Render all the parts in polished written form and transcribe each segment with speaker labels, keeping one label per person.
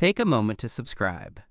Speaker 1: take a moment to subscribe.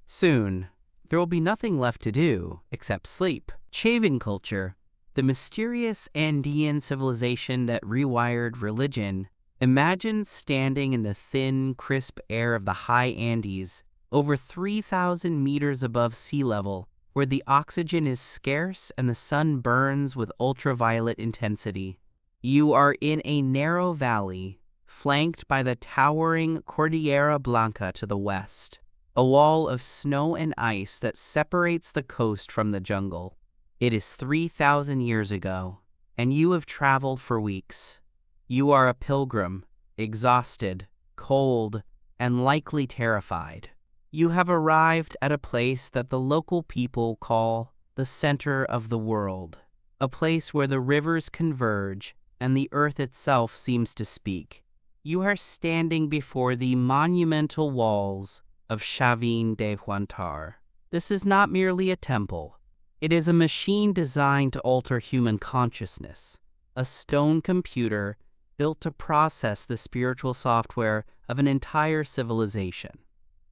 Speaker 1: Soon, there will be nothing left to do except sleep. Chavin culture, the mysterious Andean civilization that rewired religion, imagines standing in the thin, crisp air of the high Andes, over 3,000 meters above sea level, where the oxygen is scarce and the sun burns with ultraviolet intensity. You are in a narrow valley, flanked by the towering Cordillera Blanca to the west, a wall of snow and ice that separates the coast from the jungle. It is 3,000 years ago, and you have traveled for weeks. You are a pilgrim, exhausted, cold, and likely terrified. You have arrived at a place that the local people call the center of the world, a place where the rivers converge and the earth itself seems to speak. You are standing before the monumental walls of Chavín de Huantar. This is not merely a temple. It is a machine designed to alter human consciousness, a stone computer built to process the spiritual software of an entire civilization.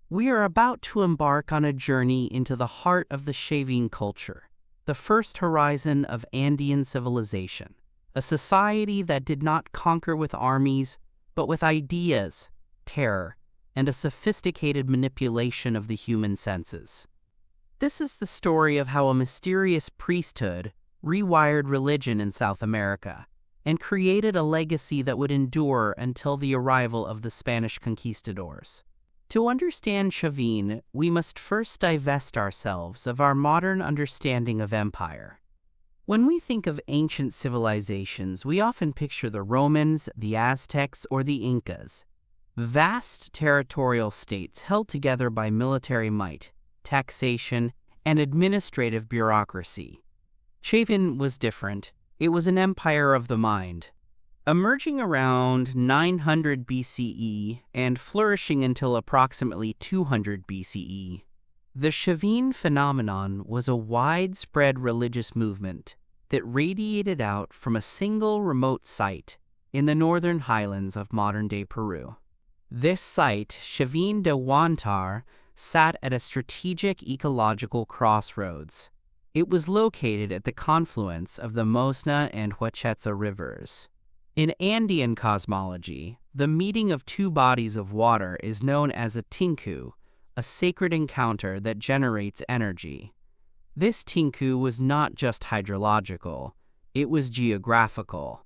Speaker 1: We are about to embark on a journey into the heart of the Chavín culture, the first horizon of Andean civilization, a society that did not conquer with armies, but with ideas, terror, and a sophisticated manipulation of the human senses. This is the story of how a mysterious priesthood rewired religion in South America and created a legacy that would endure until the arrival of the Spanish conquistadors. To understand Chavín, we must first divest ourselves of our modern understanding of empire. When we think of ancient civilizations, we often picture the Romans, the Aztecs, or the Incas. Vast territorial states held together by military might, taxation, and administrative bureaucracy. Chavin was different. It was an empire of the mind. Emerging around 900 BCE and flourishing until approximately 200 BCE, the Chavín phenomenon was a widespread religious movement that radiated out from a single remote site in the northern highlands of modern-day Peru. This site, Chavín de Huantar, sat at a strategic ecological crossroads. It was located at the confluence of the Mosna and Huachetza rivers. In Andean cosmology, the meeting of two bodies of water is known as a tinku, a sacred encounter that generates energy. This tinku was not just hydrological, it was geographical.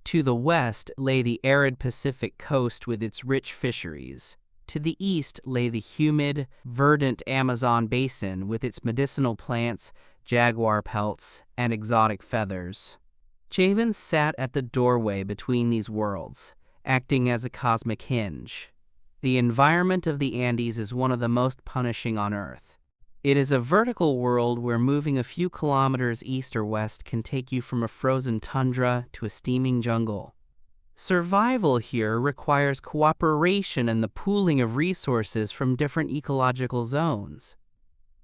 Speaker 1: To the west lay the arid Pacific coast with its rich fisheries. To the east lay the humid, verdant Amazon basin with its medicinal plants, jaguar pelts, and exotic feathers. Chavin sat at the doorway between these worlds, acting as a cosmic hinge. The environment of the Andes is one of the most punishing on Earth. It is a vertical world where moving a few kilometers east or west can take you from a frozen tundra to a steaming jungle. Survival here requires cooperation and the pooling of resources from different ecological zones.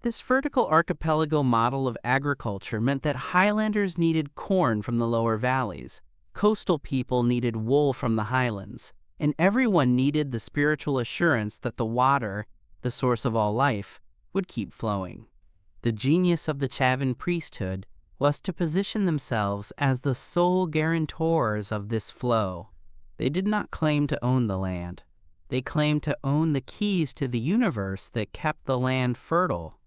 Speaker 1: This vertical archipelago model of agriculture meant that highlanders needed corn from the lower valleys, coastal people needed wool from the highlands, and everyone needed the spiritual assurance that the water, the source of all life, would keep flowing. The genius of the Chavin priesthood was to position themselves as the sole guarantors of this flow. They did not claim to own the land. They claimed to own the keys to the universe that kept the land fertile.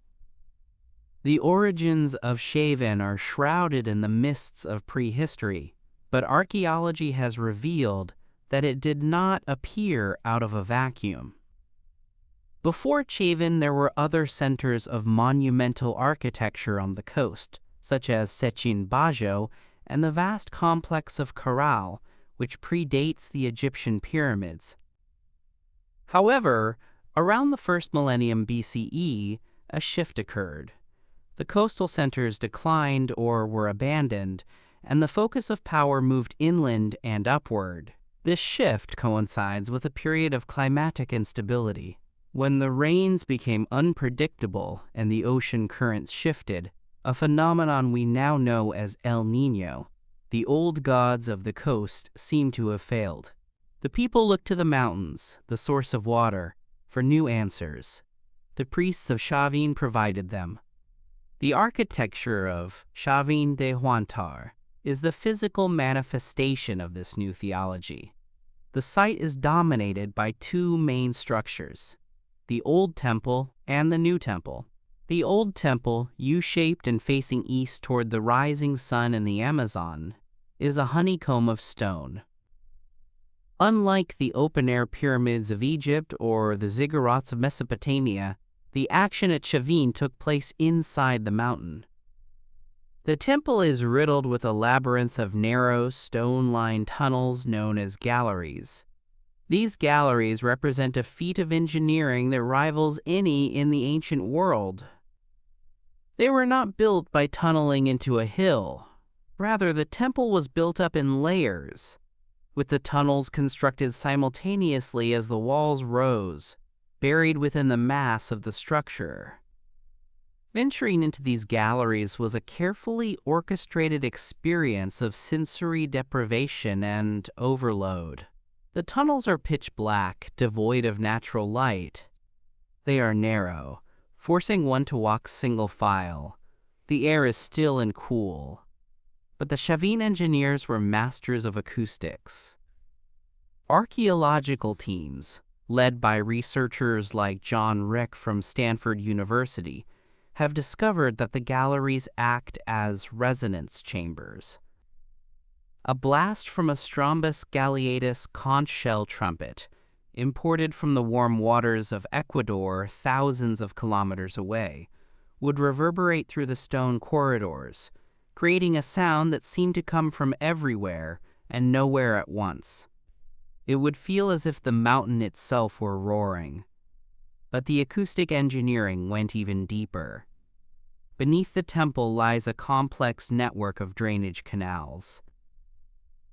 Speaker 1: The origins of Chavin are shrouded in the mists of prehistory, but archaeology has revealed that it did not appear out of a vacuum. Before Chavin, there were other centers of monumental architecture on the coast, such as Sechin Bajo and the vast complex of Caral, which predates the Egyptian pyramids. However, around the first millennium BCE, a shift occurred. The coastal centers declined or were abandoned, and the focus of power moved inland and upward. This shift coincides with a period of climatic instability. When the rains became unpredictable and the ocean currents shifted, a phenomenon we now know as El Niño, the old gods of the coast seem to have failed. The people looked to the mountains, the source of water, for new answers. The priests of Chavin provided them. The architecture of Chavín de Huántar is the physical manifestation of this new theology. The site is dominated by two main structures, the Old Temple and the New Temple. The Old Temple, U-shaped and facing east toward the rising sun and the Amazon, is a honeycomb of stone. Unlike the open-air pyramids of Egypt or the ziggurats of Mesopotamia, the action at Chavin took place inside the mountain. The temple is riddled with a labyrinth of narrow, stone-lined tunnels known as galleries. These galleries represent a feat of engineering that rivals any in the ancient world. They were not built by tunneling into a hill. Rather, the temple was built up in layers, with the tunnels constructed simultaneously as the walls rose, buried within the mass of the structure. Venturing into these galleries was a carefully orchestrated experience of sensory deprivation and overload. The tunnels are pitch black, devoid of natural light. They are narrow, forcing one to walk single file. The air is still and cool. But the Chavin engineers were masters of acoustics. Archaeological teams, led by researchers like John Rick from Stanford University, have discovered that the galleries act as resonance chambers. A blast from a Strombus galeatus conch shell trumpet, imported from the warm waters of Ecuador thousands of kilometers away, would reverberate through the stone corridors, creating a sound that seemed to come from everywhere and nowhere at once. It would feel as if the mountain itself were roaring. But the acoustic engineering went even deeper. Beneath the temple lies a complex network of drainage canals.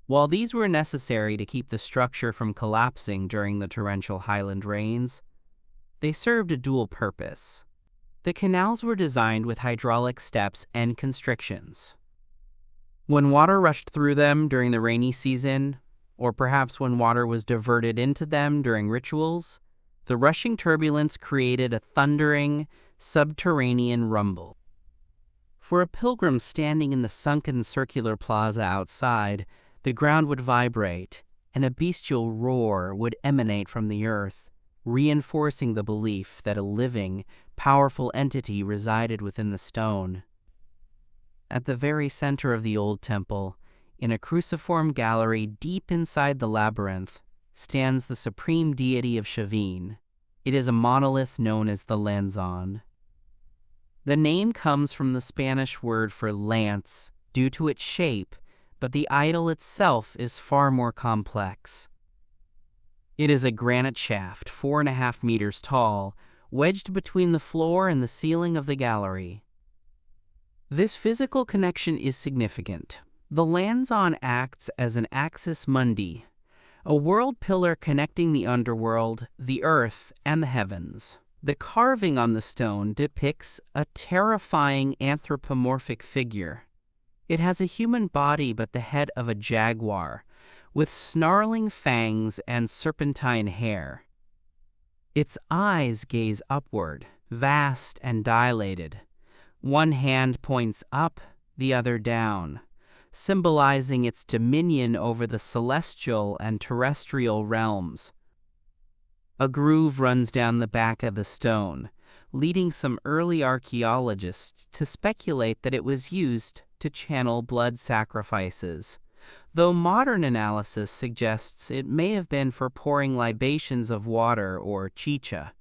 Speaker 1: While these were necessary to keep the structure from collapsing during the torrential highland rains, they served a dual purpose. The canals were designed with hydraulic steps and constrictions. When water rushed through them during the rainy season, or perhaps when water was diverted into them during rituals, the rushing turbulence created a thundering, subterranean rumble. For a pilgrim standing in the sunken circular plaza outside, the ground would vibrate, and a bestial roar would emanate from the earth, reinforcing the belief that a living, powerful entity resided within the stone. At the very center of the old temple, in a cruciform gallery deep inside the labyrinth, stands the supreme deity of Chavin. It is a monolith known as the Lanzon. The name comes from the Spanish word for lance due to its shape, but the idol itself is far more complex. It is a granite shaft 4.5 meters tall, wedged between the floor and the ceiling of the gallery. This physical connection is significant. The Lanzon acts as an axis mundi, a world pillar connecting the underworld, the earth, and the heavens. The carving on the stone depicts a terrifying anthropomorphic figure. It has a human body but the head of a jaguar, with snarling fangs and serpentine hair. Its eyes gaze upward, vast and dilated. One hand points up, the other down, symbolizing its dominion over the celestial and terrestrial realms. A groove runs down the back of the stone, leading some early archaeologists to speculate that it was used to channel blood sacrifices, though modern analysis suggests it may have been for pouring libations of water or chicha,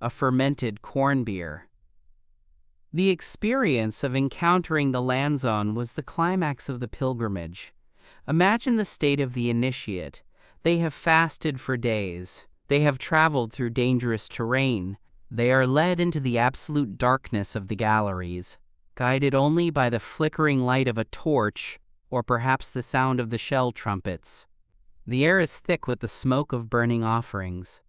Speaker 1: a fermented corn beer. The experience of encountering the Lanzon was the climax of the pilgrimage. Imagine the state of the initiate. They have fasted for days. They have traveled through dangerous terrain. They are led into the absolute darkness of the galleries, guided only by the flickering light of a torch or perhaps the sound of the shell trumpets. The air is thick with the smoke of burning offerings.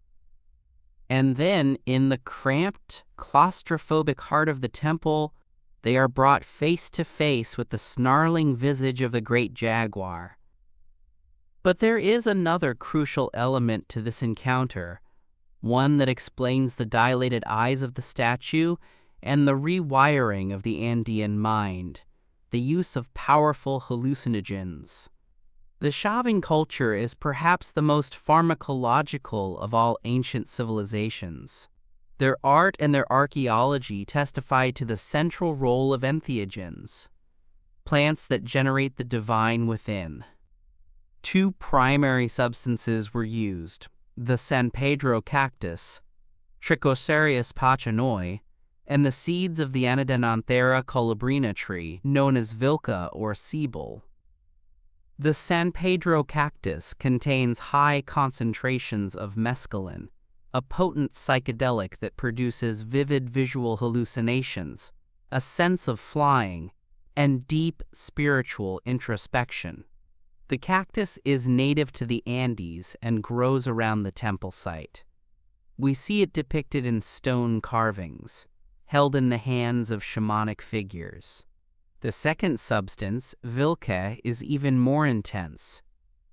Speaker 1: And then, in the cramped, claustrophobic heart of the temple, they are brought face to face with the snarling visage of the great jaguar. But there is another crucial element to this encounter. one that explains the dilated eyes of the statue and the rewiring of the Andean mind, the use of powerful hallucinogens. The Chavin culture is perhaps the most pharmacological of all ancient civilizations. Their art and their archaeology testify to the central role of entheogens, plants that generate the divine within. Two primary substances were used: the San Pedro cactus, Trichocereus pachanoi, and the seeds of the Anadenanthera colubrina tree, known as vilca or sebel. The San Pedro cactus contains high concentrations of mescaline, a potent psychedelic that produces vivid visual hallucinations, a sense of flying, and deep spiritual introspection. The cactus is native to the Andes and grows around the temple site. We see it depicted in stone carvings, held in the hands of shamanic figures. The second substance, vilca, is even more intense.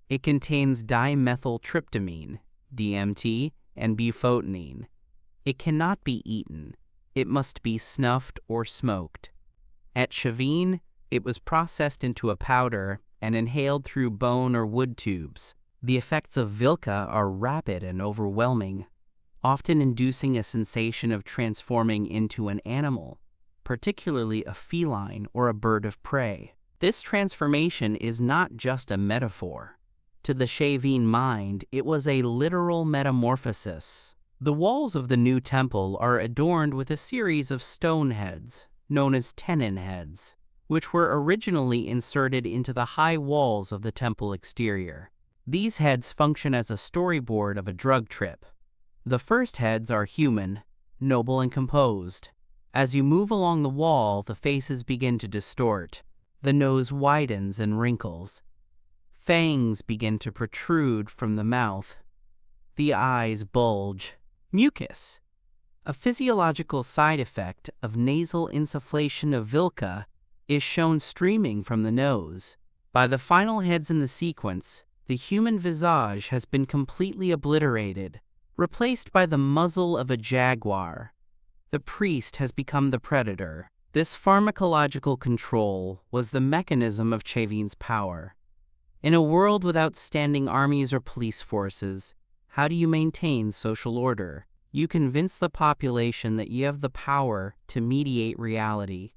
Speaker 1: It contains dimethyltryptamine, DMT, and bufotenine. It cannot be eaten. It must be snuffed or smoked. At Chavin, it was processed into a powder and inhaled through bone or wood tubes. The effects of vilca are rapid and overwhelming, often inducing a sensation of transforming into an animal, particularly a feline or a bird of prey. This transformation is not just a metaphor. To the Chavin mind, it was a literal metamorphosis. The walls of the new temple are adorned with a series of stone heads, known as tenon heads, which were originally inserted into the high walls of the temple exterior. These heads function as a storyboard of a drug trip. The first heads are human, noble and composed. As you move along the wall, the faces begin to distort. The nose widens and wrinkles. Fangs begin to protrude from the mouth. The eyes bulge. Mucus, a physiological side effect of nasal insufflation of vilca, is shown streaming from the nose. By the final heads in the sequence, the human visage has been completely obliterated, replaced by the muzzle of a jaguar. The priest has become the predator. This pharmacological control was the mechanism of Chavin's power. In a world without standing armies or police forces, how do you maintain social order? You convince the population that you have the power to mediate reality.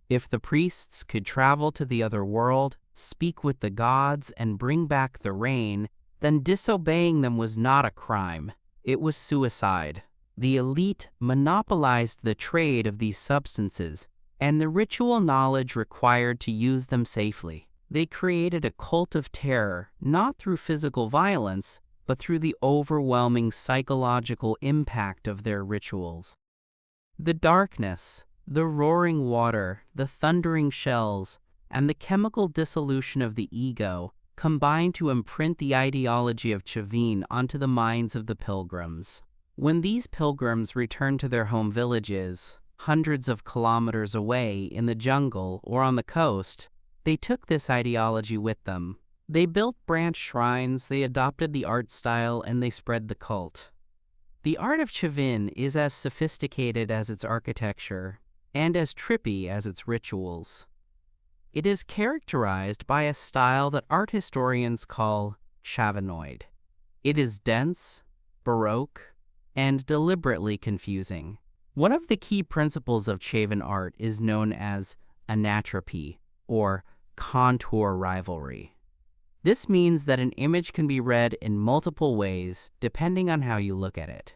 Speaker 1: If the priests could travel to the other world, speak with the gods, and bring back the rain, then disobeying them was not a crime. It was suicide. The elite monopolized the trade of these substances and the ritual knowledge required to use them safely. They created a cult of terror, not through physical violence, but through the overwhelming psychological impact of their rituals. The darkness, the roaring water, the thundering shells, and the chemical dissolution of the ego combined to imprint the ideology of Chavin onto the minds of the pilgrims. When these pilgrims returned to their home villages, hundreds of kilometers away in the jungle or on the coast, they took this ideology with them. They built branch shrines, they adopted the art style, and they spread the cult. The art of Chavin is as sophisticated as its architecture, and as trippy as its rituals. It is characterized by a style that art historians call Chavinoid. It is dense, baroque, and deliberately confusing. One of the key principles of Chavin art is known as anatropy, or contour rivalry. This means that an image can be read in multiple ways depending on how you look at it.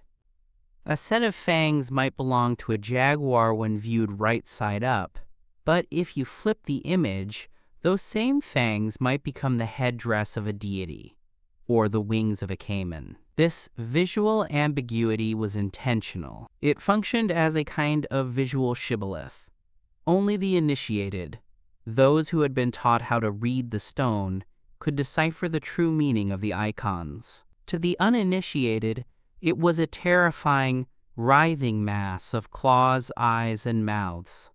Speaker 1: A set of fangs might belong to a jaguar when viewed right side up, but if you flip the image, those same fangs might become the headdress of a deity, or the wings of a caiman. This visual ambiguity was intentional. It functioned as a kind of visual shibboleth. Only the initiated, those who had been taught how to read the stone, could decipher the true meaning of the icons. To the uninitiated, it was a terrifying, writhing mass of claws, eyes, and mouths.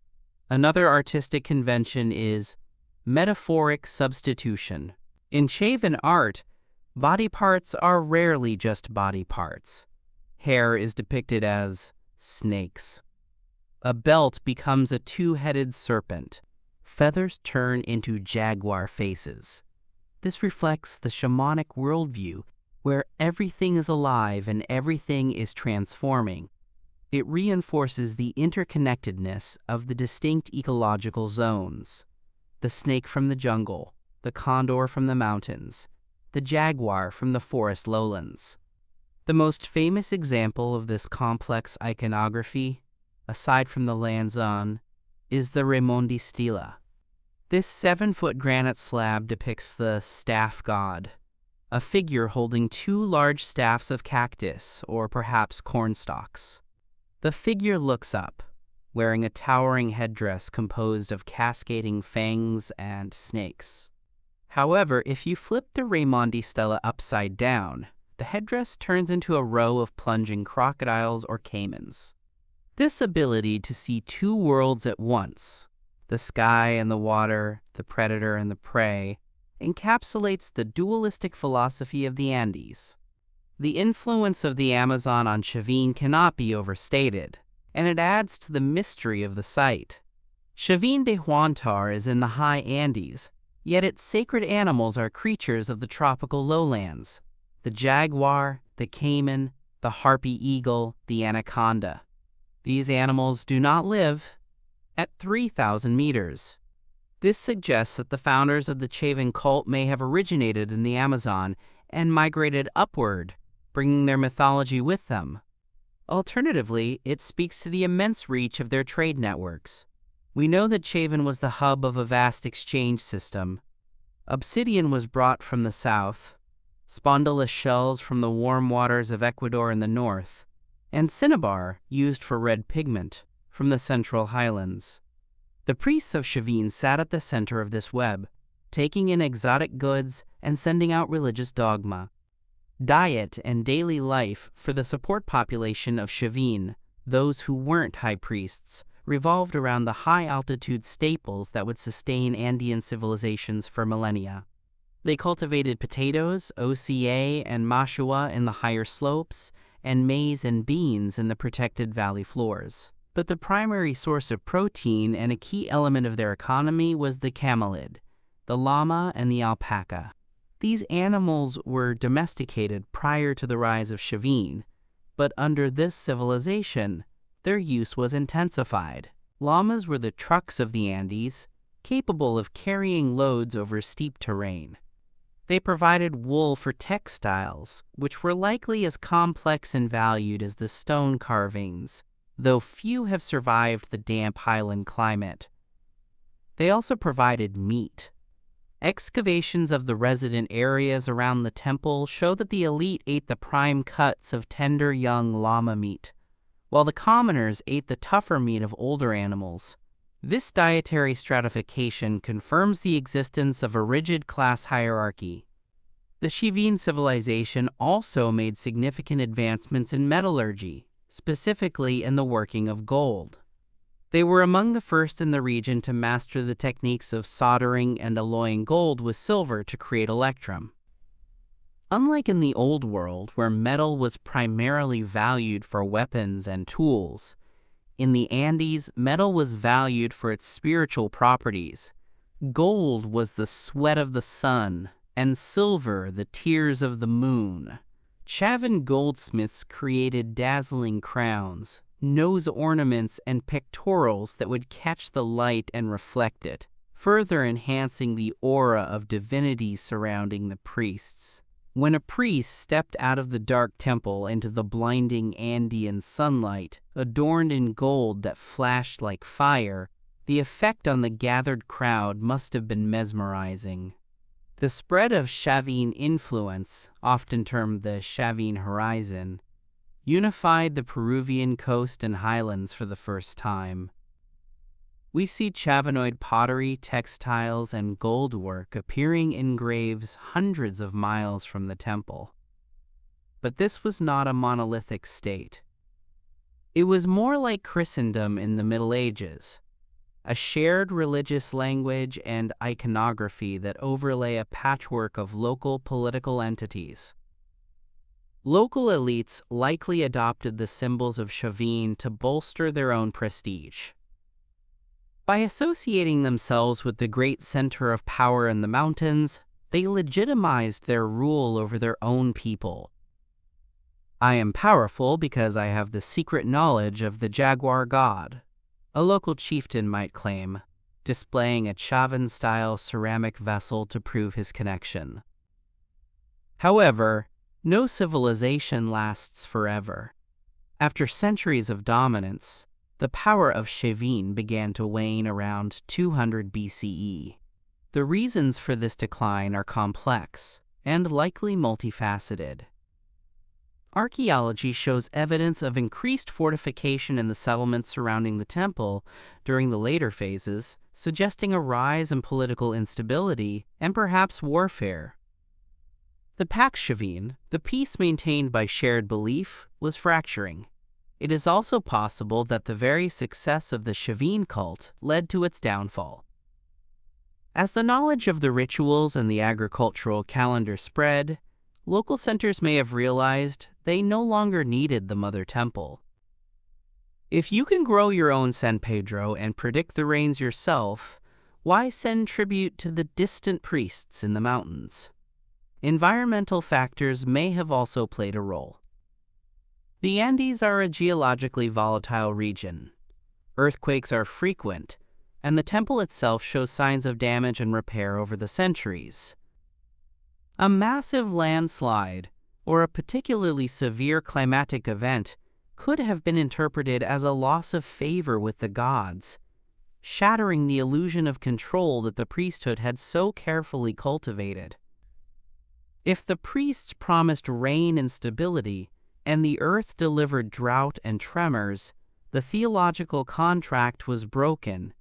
Speaker 1: Another artistic convention is metaphoric substitution. In Chavin art, body parts are rarely just body parts. Hair is depicted as snakes. A belt becomes a two-headed serpent. Feathers turn into jaguar faces. This reflects the shamanic worldview where everything is alive and everything is transforming. It reinforces the interconnectedness of the distinct ecological zones. The snake from the jungle, the condor from the mountains, the jaguar from the forest lowlands. The most famous example of this complex iconography, aside from the Lanzon, is the Raimondi stela. This 7-foot granite slab depicts the staff god, a figure holding two large staffs of cactus or perhaps cornstalks. The figure looks up, wearing a towering headdress composed of cascading fangs and snakes. However, if you flip the Raimondi stela upside down, the headdress turns into a row of plunging crocodiles or caimans. This ability to see two worlds at once, the sky and the water, the predator and the prey, encapsulates the dualistic philosophy of the Andes. The influence of the Amazon on Chavin cannot be overstated, and it adds to the mystery of the site. Chavín de Huántar is in the high Andes, yet its sacred animals are creatures of the tropical lowlands: the jaguar, the caiman, the harpy eagle, the anaconda. These animals do not live at 3,000 meters. This suggests that the founders of the Chavin cult may have originated in the Amazon and migrated upward, bringing their mythology with them. Alternatively, it speaks to the immense reach of their trade networks. We know that Chavin was the hub of a vast exchange system. Obsidian was brought from the south, spondylus shells from the warm waters of Ecuador in the north, and cinnabar, used for red pigment, from the central highlands. The priests of Chavin sat at the center of this web, taking in exotic goods and sending out religious dogma. Diet and daily life for the support population of Chavin, those who weren't high priests, revolved around the high-altitude staples that would sustain Andean civilizations for millennia. They cultivated potatoes, OCA, and mashua in the higher slopes, and maize and beans in the protected valley floors. But the primary source of protein and a key element of their economy was the camelid, the llama, and the alpaca. These animals were domesticated prior to the rise of Chavin, but under this civilization, their use was intensified. Llamas were the trucks of the Andes, capable of carrying loads over steep terrain. They provided wool for textiles, which were likely as complex and valued as the stone carvings, though few have survived the damp highland climate. They also provided meat. Excavations of the resident areas around the temple show that the elite ate the prime cuts of tender young llama meat, while the commoners ate the tougher meat of older animals. This dietary stratification confirms the existence of a rigid class hierarchy. The Chavin civilization also made significant advancements in metallurgy, specifically in the working of gold. They were among the first in the region to master the techniques of soldering and alloying gold with silver to create electrum. Unlike in the Old World, where metal was primarily valued for weapons and tools, in the Andes, metal was valued for its spiritual properties. Gold was the sweat of the sun, and silver the tears of the moon. Chavin goldsmiths created dazzling crowns, nose ornaments, and pectorals that would catch the light and reflect it, further enhancing the aura of divinity surrounding the priests. When a priest stepped out of the dark temple into the blinding Andean sunlight, adorned in gold that flashed like fire, the effect on the gathered crowd must have been mesmerizing. The spread of Chavin influence, often termed the Chavin Horizon, unified the Peruvian coast and highlands for the first time. We see Chavinoid pottery, textiles, and gold work appearing in graves hundreds of miles from the temple. But this was not a monolithic state. It was more like Christendom in the Middle Ages, a shared religious language and iconography that overlay a patchwork of local political entities. Local elites likely adopted the symbols of Chavin to bolster their own prestige. By associating themselves with the great center of power in the mountains, they legitimized their rule over their own people. "I am powerful because I have the secret knowledge of the jaguar god," a local chieftain might claim, displaying a Chavin-style ceramic vessel to prove his connection. However, no civilization lasts forever. After centuries of dominance, the power of Chavin began to wane around 200 BCE. The reasons for this decline are complex and likely multifaceted. Archaeology shows evidence of increased fortification in the settlements surrounding the temple during the later phases, suggesting a rise in political instability and perhaps warfare. The Pax Chavin, the peace maintained by shared belief, was fracturing. It is also possible that the very success of the Chavin cult led to its downfall. As the knowledge of the rituals and the agricultural calendar spread, local centers may have realized they no longer needed the mother temple. If you can grow your own San Pedro and predict the rains yourself, why send tribute to the distant priests in the mountains? Environmental factors may have also played a role. The Andes are a geologically volatile region. Earthquakes are frequent, and the temple itself shows signs of damage and repair over the centuries. A massive landslide or a particularly severe climatic event could have been interpreted as a loss of favor with the gods, shattering the illusion of control that the priesthood had so carefully cultivated. If the priests promised rain and stability, and the earth delivered drought and tremors, the theological contract was broken.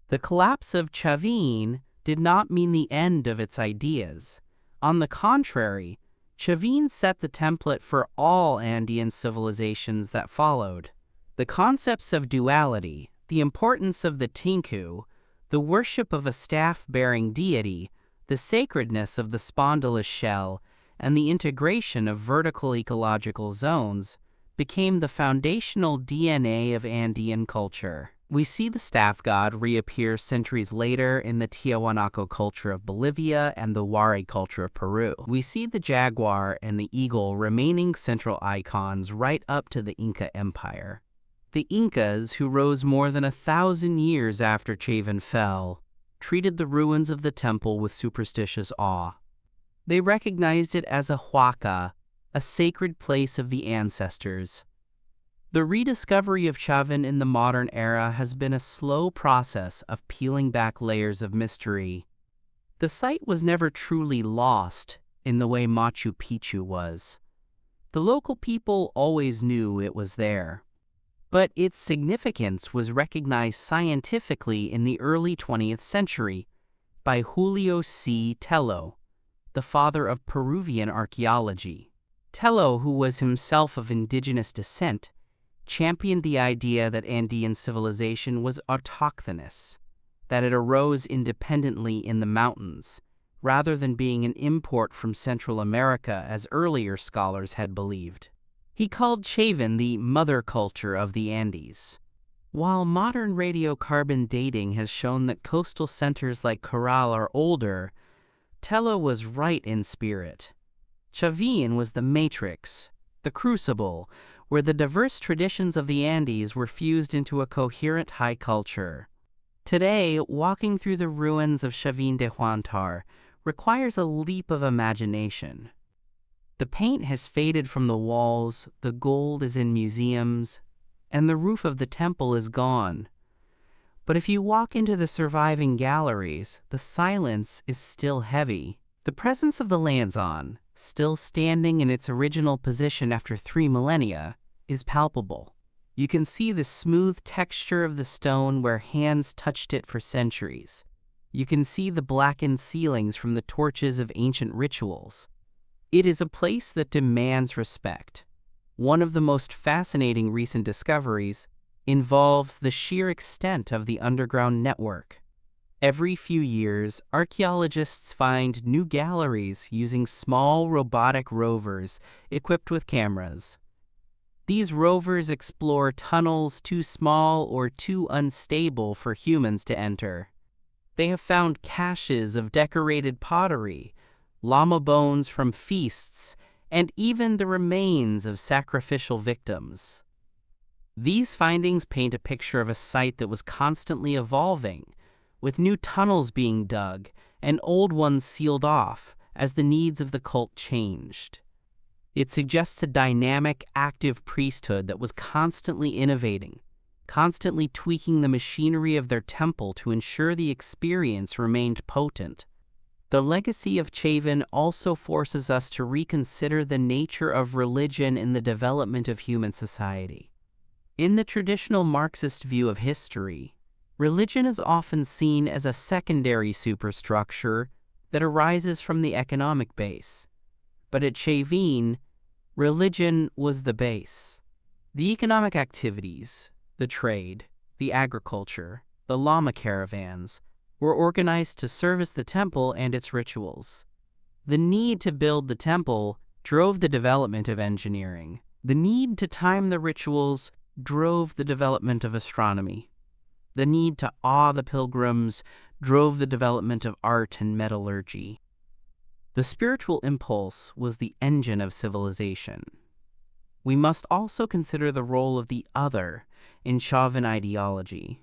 Speaker 1: The collapse of Chavín did not mean the end of its ideas. On the contrary, Chavín set the template for all Andean civilizations that followed. The concepts of duality, the importance of the tinku, the worship of a staff-bearing deity, the sacredness of the spondylus shell, and the integration of vertical ecological zones became the foundational DNA of Andean culture. We see the staff god reappear centuries later in the Tiahuanaco culture of Bolivia and the Wari culture of Peru. We see the jaguar and the eagle remaining central icons right up to the Inca Empire. The Incas, who rose more than 1,000 years after Chavin fell, treated the ruins of the temple with superstitious awe. They recognized it as a huaca, a sacred place of the ancestors. The rediscovery of Chavin in the modern era has been a slow process of peeling back layers of mystery. The site was never truly lost in the way Machu Picchu was. The local people always knew it was there. But its significance was recognized scientifically in the early 20th century by Julio C. Tello, the father of Peruvian archaeology. Tello, who was himself of indigenous descent, championed the idea that Andean civilization was autochthonous, that it arose independently in the mountains, rather than being an import from Central America as earlier scholars had believed. He called Chavin the mother culture of the Andes. While modern radiocarbon dating has shown that coastal centers like Corral are older, Tello was right in spirit. Chavín was the matrix, the crucible, where the diverse traditions of the Andes were fused into a coherent high culture. Today, walking through the ruins of Chavín de Huántar requires a leap of imagination. The paint has faded from the walls, the gold is in museums, and the roof of the temple is gone. But if you walk into the surviving galleries, the silence is still heavy. The presence of the Lanzon, still standing in its original position after 3 millennia, is palpable. You can see the smooth texture of the stone where hands touched it for centuries. You can see the blackened ceilings from the torches of ancient rituals. It is a place that demands respect. One of the most fascinating recent discoveries involves the sheer extent of the underground network. Every few years, archaeologists find new galleries using small robotic rovers equipped with cameras. These rovers explore tunnels too small or too unstable for humans to enter. They have found caches of decorated pottery, llama bones from feasts, and even the remains of sacrificial victims. These findings paint a picture of a site that was constantly evolving, with new tunnels being dug and old ones sealed off as the needs of the cult changed. It suggests a dynamic, active priesthood that was constantly innovating, constantly tweaking the machinery of their temple to ensure the experience remained potent. The legacy of Chavin also forces us to reconsider the nature of religion in the development of human society. In the traditional Marxist view of history, religion is often seen as a secondary superstructure that arises from the economic base. But at Chavín, religion was the base. The economic activities, the trade, the agriculture, the llama caravans, were organized to service the temple and its rituals. The need to build the temple drove the development of engineering. The need to time the rituals drove the development of astronomy. The need to awe the pilgrims drove the development of art and metallurgy. The spiritual impulse was the engine of civilization. We must also consider the role of the other in Chavin ideology.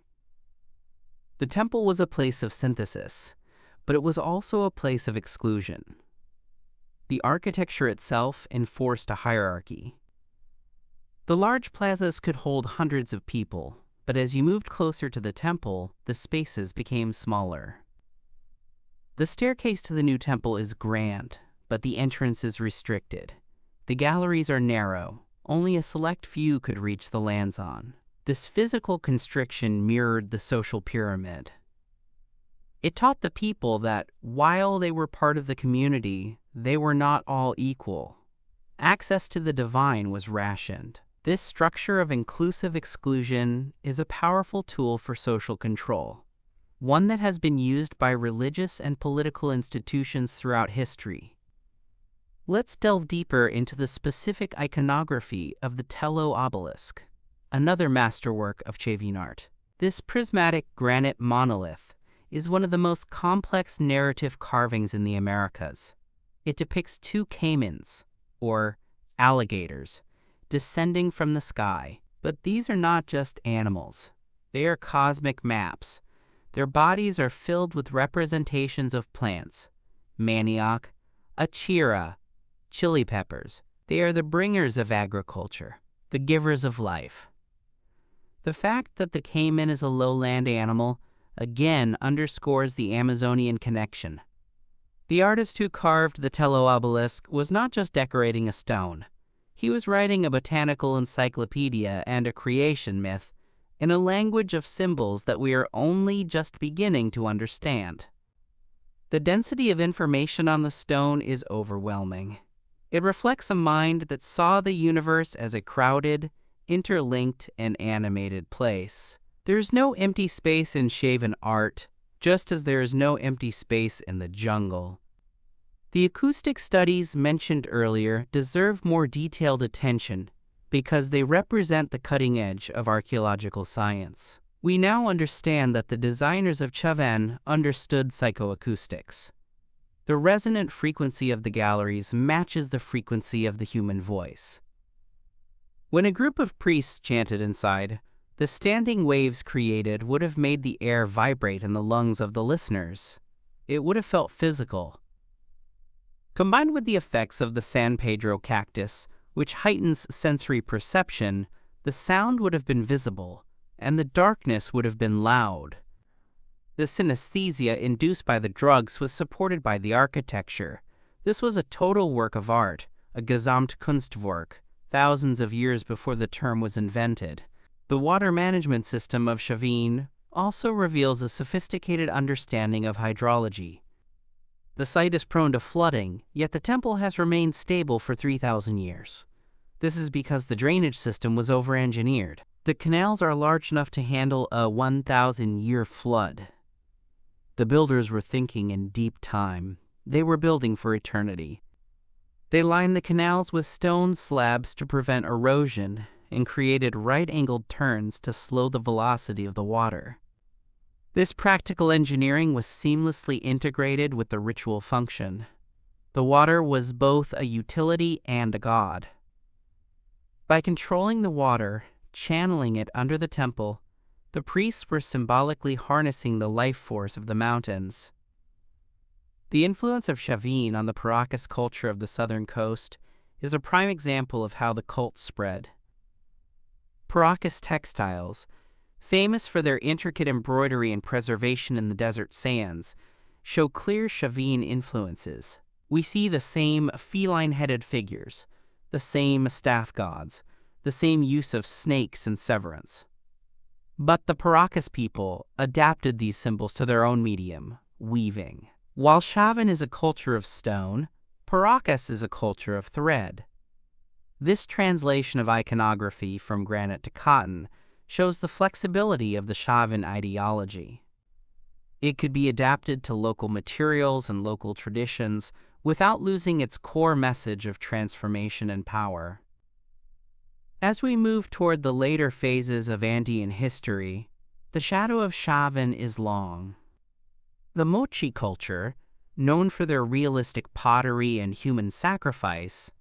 Speaker 1: The temple was a place of synthesis, but it was also a place of exclusion. The architecture itself enforced a hierarchy. The large plazas could hold hundreds of people, but as you moved closer to the temple, the spaces became smaller. The staircase to the new temple is grand, but the entrance is restricted. The galleries are narrow. Only a select few could reach the lands-on. This physical constriction mirrored the social pyramid. It taught the people that, while they were part of the community, they were not all equal. Access to the divine was rationed. This structure of inclusive exclusion is a powerful tool for social control, one that has been used by religious and political institutions throughout history. Let's delve deeper into the specific iconography of the Tello obelisk, another masterwork of Chavin art. This prismatic granite monolith is one of the most complex narrative carvings in the Americas. It depicts two caimans, or alligators, descending from the sky. But these are not just animals. They are cosmic maps. Their bodies are filled with representations of plants: manioc, achira, chili peppers. They are the bringers of agriculture, the givers of life. The fact that the caiman is a lowland animal again underscores the Amazonian connection. The artist who carved the Tello obelisk was not just decorating a stone. He was writing a botanical encyclopedia and a creation myth in a language of symbols that we are only just beginning to understand. The density of information on the stone is overwhelming. It reflects a mind that saw the universe as a crowded, interlinked, and animated place. There is no empty space in Chavin art, just as there is no empty space in the jungle. The acoustic studies mentioned earlier deserve more detailed attention because they represent the cutting edge of archaeological science. We now understand that the designers of Chavin understood psychoacoustics. The resonant frequency of the galleries matches the frequency of the human voice. When a group of priests chanted inside, the standing waves created would have made the air vibrate in the lungs of the listeners. It would have felt physical. Combined with the effects of the San Pedro cactus, which heightens sensory perception, the sound would have been visible, and the darkness would have been loud. The synesthesia induced by the drugs was supported by the architecture. This was a total work of art, a Gesamtkunstwerk, thousands of years before the term was invented. The water management system of Chavin also reveals a sophisticated understanding of hydrology. The site is prone to flooding, yet the temple has remained stable for 3,000 years. This is because the drainage system was over-engineered. The canals are large enough to handle a 1,000-year flood. The builders were thinking in deep time. They were building for eternity. They lined the canals with stone slabs to prevent erosion and created right-angled turns to slow the velocity of the water. This practical engineering was seamlessly integrated with the ritual function. The water was both a utility and a god. By controlling the water, channeling it under the temple, the priests were symbolically harnessing the life force of the mountains. The influence of Chavin on the Paracas culture of the southern coast is a prime example of how the cult spread. Paracas textiles, famous for their intricate embroidery and preservation in the desert sands, show clear Chavin influences. We see the same feline-headed figures, the same staff gods, the same use of snakes and severance. But the Paracas people adapted these symbols to their own medium, weaving. While Chavin is a culture of stone, Paracas is a culture of thread. This translation of iconography from granite to cotton shows the flexibility of the Chavin ideology. It could be adapted to local materials and local traditions without losing its core message of transformation and power. As we move toward the later phases of Andean history, the shadow of Chavin is long. The Mochi culture, known for their realistic pottery and human sacrifice,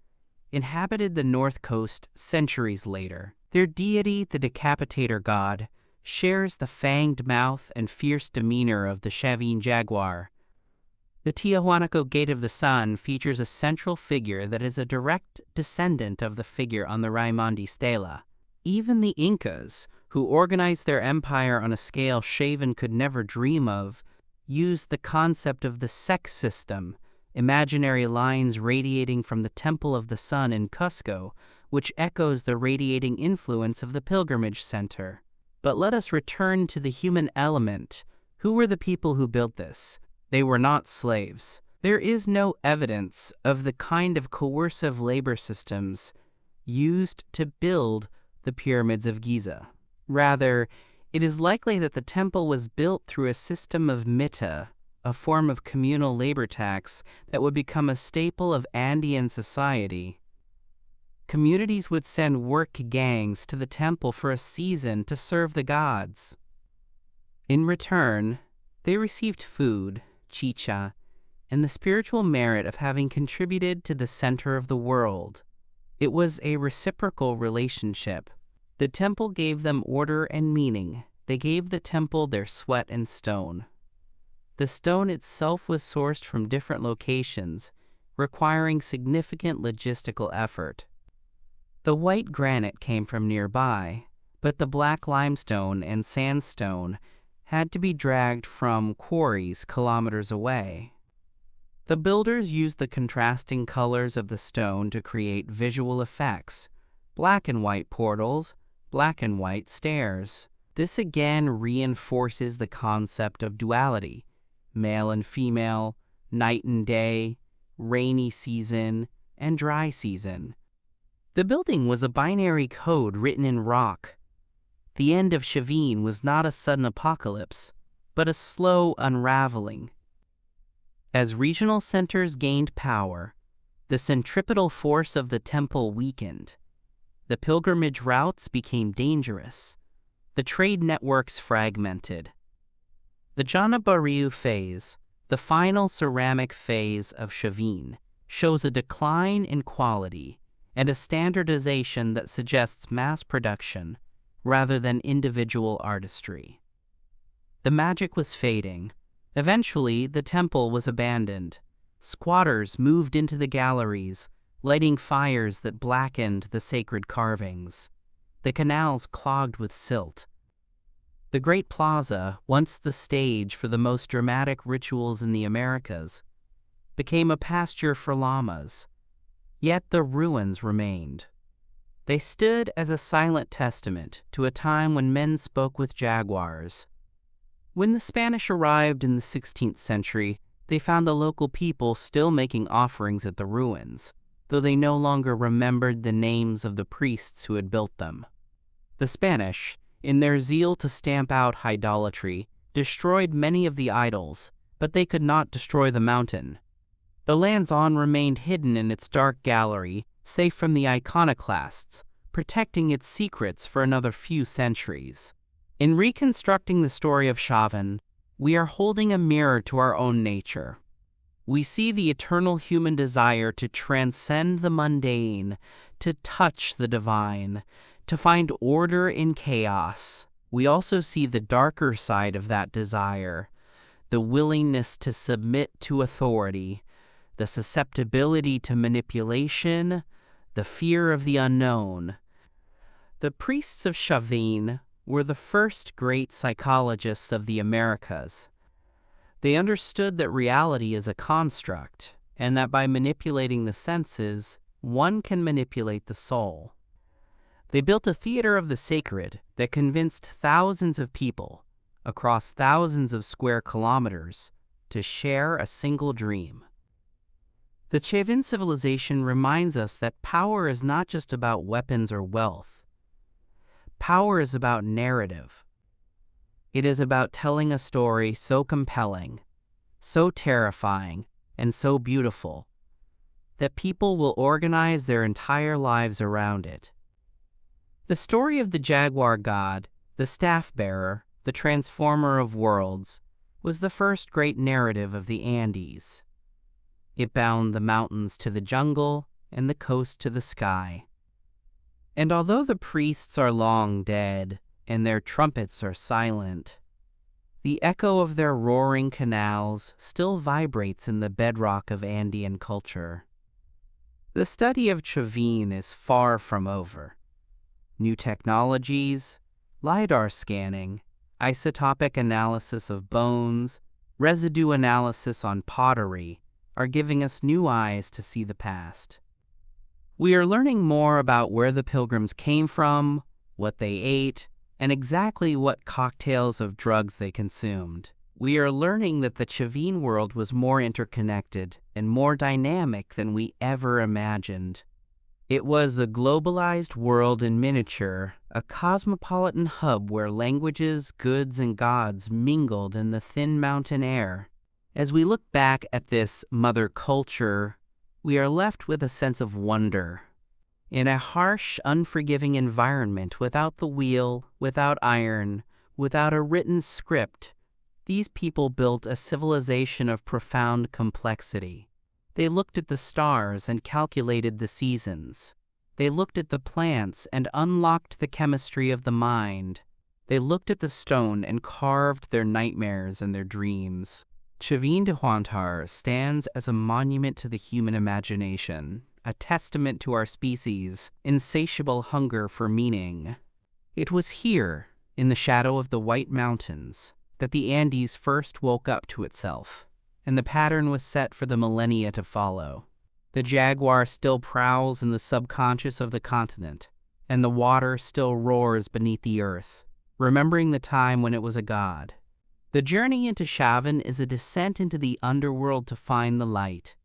Speaker 1: inhabited the North Coast centuries later. Their deity, the decapitator god, shares the fanged mouth and fierce demeanor of the Chavín jaguar. The Tiahuanaco Gate of the Sun features a central figure that is a direct descendant of the figure on the Raimondi stela. Even the Incas, who organized their empire on a scale Chavin could never dream of, used the concept of the sex system, imaginary lines radiating from the Temple of the Sun in Cusco, which echoes the radiating influence of the pilgrimage center. But let us return to the human element. Who were the people who built this? They were not slaves. There is no evidence of the kind of coercive labor systems used to build the pyramids of Giza. Rather, it is likely that the temple was built through a system of mita, a form of communal labor tax that would become a staple of Andean society. Communities would send work gangs to the temple for a season to serve the gods. In return, they received food, chicha, and the spiritual merit of having contributed to the center of the world. It was a reciprocal relationship. The temple gave them order and meaning. They gave the temple their sweat and stone. The stone itself was sourced from different locations, requiring significant logistical effort. The white granite came from nearby, but the black limestone and sandstone had to be dragged from quarries kilometers away. The builders used the contrasting colors of the stone to create visual effects: black and white portals, black and white stairs. This again reinforces the concept of duality: male and female, night and day, rainy season, and dry season. The building was a binary code written in rock. The end of Chavín was not a sudden apocalypse, but a slow unraveling. As regional centers gained power, the centripetal force of the temple weakened. The pilgrimage routes became dangerous. The trade networks fragmented. The Janabariu phase, the final ceramic phase of Chavín, shows a decline in quality and a standardization that suggests mass production rather than individual artistry. The magic was fading. Eventually, the temple was abandoned. Squatters moved into the galleries, lighting fires that blackened the sacred carvings. The canals clogged with silt. The Great Plaza, once the stage for the most dramatic rituals in the Americas, became a pasture for llamas. Yet the ruins remained. They stood as a silent testament to a time when men spoke with jaguars. When the Spanish arrived in the 16th century, they found the local people still making offerings at the ruins, though they no longer remembered the names of the priests who had built them. The Spanish, in their zeal to stamp out idolatry, destroyed many of the idols, but they could not destroy the mountain. The Lanzon remained hidden in its dark gallery, safe from the iconoclasts, protecting its secrets for another few centuries. In reconstructing the story of Chavin, we are holding a mirror to our own nature. We see the eternal human desire to transcend the mundane, to touch the divine, to find order in chaos. We also see the darker side of that desire, the willingness to submit to authority, the susceptibility to manipulation, the fear of the unknown. The priests of Chavín were the first great psychologists of the Americas. They understood that reality is a construct, and that by manipulating the senses, one can manipulate the soul. They built a theater of the sacred that convinced thousands of people, across thousands of square kilometers, to share a single dream. The Chavin civilization reminds us that power is not just about weapons or wealth. Power is about narrative. It is about telling a story so compelling, so terrifying, and so beautiful that people will organize their entire lives around it. The story of the jaguar god, the staff-bearer, the transformer of worlds, was the first great narrative of the Andes. It bound the mountains to the jungle and the coast to the sky. And although the priests are long dead and their trumpets are silent, the echo of their roaring canals still vibrates in the bedrock of Andean culture. The study of Chavín is far from over. New technologies, LiDAR scanning, isotopic analysis of bones, residue analysis on pottery are giving us new eyes to see the past. We are learning more about where the pilgrims came from, what they ate, and exactly what cocktails of drugs they consumed. We are learning that the Chavín world was more interconnected and more dynamic than we ever imagined. It was a globalized world in miniature, a cosmopolitan hub where languages, goods, and gods mingled in the thin mountain air. As we look back at this mother culture, we are left with a sense of wonder. In a harsh, unforgiving environment without the wheel, without iron, without a written script, these people built a civilization of profound complexity. They looked at the stars and calculated the seasons. They looked at the plants and unlocked the chemistry of the mind. They looked at the stone and carved their nightmares and their dreams. Chavín de Huántar stands as a monument to the human imagination, a testament to our species' insatiable hunger for meaning. It was here, in the shadow of the White Mountains, that the Andes first woke up to itself, and the pattern was set for the millennia to follow. The jaguar still prowls in the subconscious of the continent, and the water still roars beneath the earth, remembering the time when it was a god. The journey into Chavin is a descent into the underworld to find the light.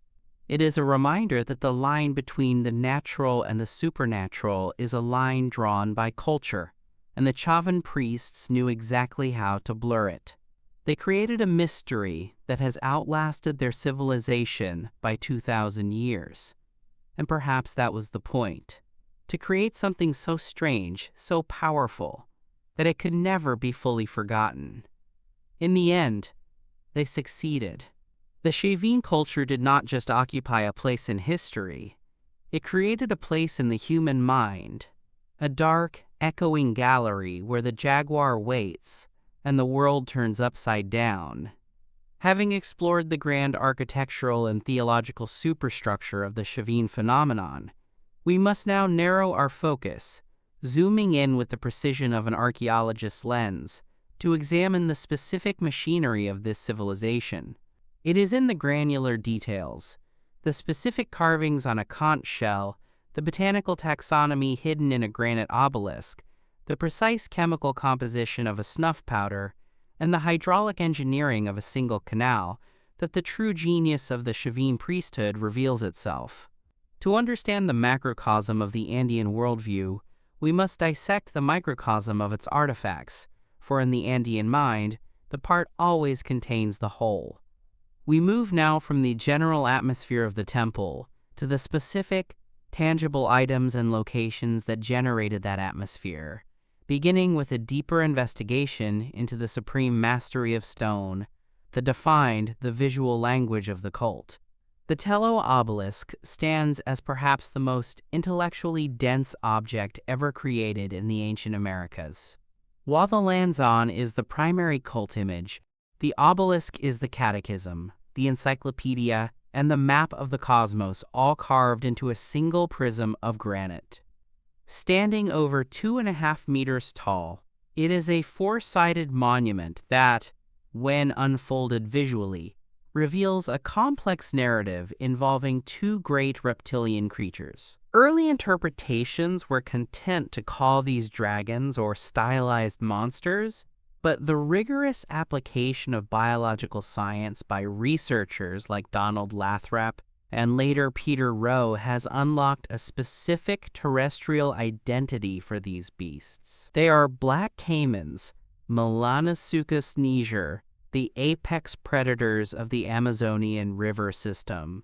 Speaker 1: It is a reminder that the line between the natural and the supernatural is a line drawn by culture, and the Chavin priests knew exactly how to blur it. They created a mystery that has outlasted their civilization by 2,000 years. And perhaps that was the point, to create something so strange, so powerful, that it could never be fully forgotten. In the end, they succeeded. The Chavín culture did not just occupy a place in history, it created a place in the human mind, a dark, echoing gallery where the jaguar waits and the world turns upside down. Having explored the grand architectural and theological superstructure of the Chavín phenomenon, we must now narrow our focus, zooming in with the precision of an archaeologist's lens, to examine the specific machinery of this civilization. It is in the granular details, the specific carvings on a conch shell, the botanical taxonomy hidden in a granite obelisk, the precise chemical composition of a snuff powder, and the hydraulic engineering of a single canal, that the true genius of the Chavín priesthood reveals itself. To understand the macrocosm of the Andean worldview, we must dissect the microcosm of its artifacts, for in the Andean mind, the part always contains the whole. We move now from the general atmosphere of the temple to the specific, tangible items and locations that generated that atmosphere, beginning with a deeper investigation into the supreme mastery of stone that defined the visual language of the cult. The Tello obelisk stands as perhaps the most intellectually dense object ever created in the ancient Americas. While the Lanzon is the primary cult image, the obelisk is the catechism, the encyclopedia, and the map of the cosmos, all carved into a single prism of granite. Standing over 2.5 meters tall, it is a four-sided monument that, when unfolded visually, reveals a complex narrative involving two great reptilian creatures. Early interpretations were content to call these dragons or stylized monsters, but the rigorous application of biological science by researchers like Donald Lathrop and later Peter Rowe has unlocked a specific terrestrial identity for these beasts. They are black caimans, Melanosuchus niger, the apex predators of the Amazonian river system.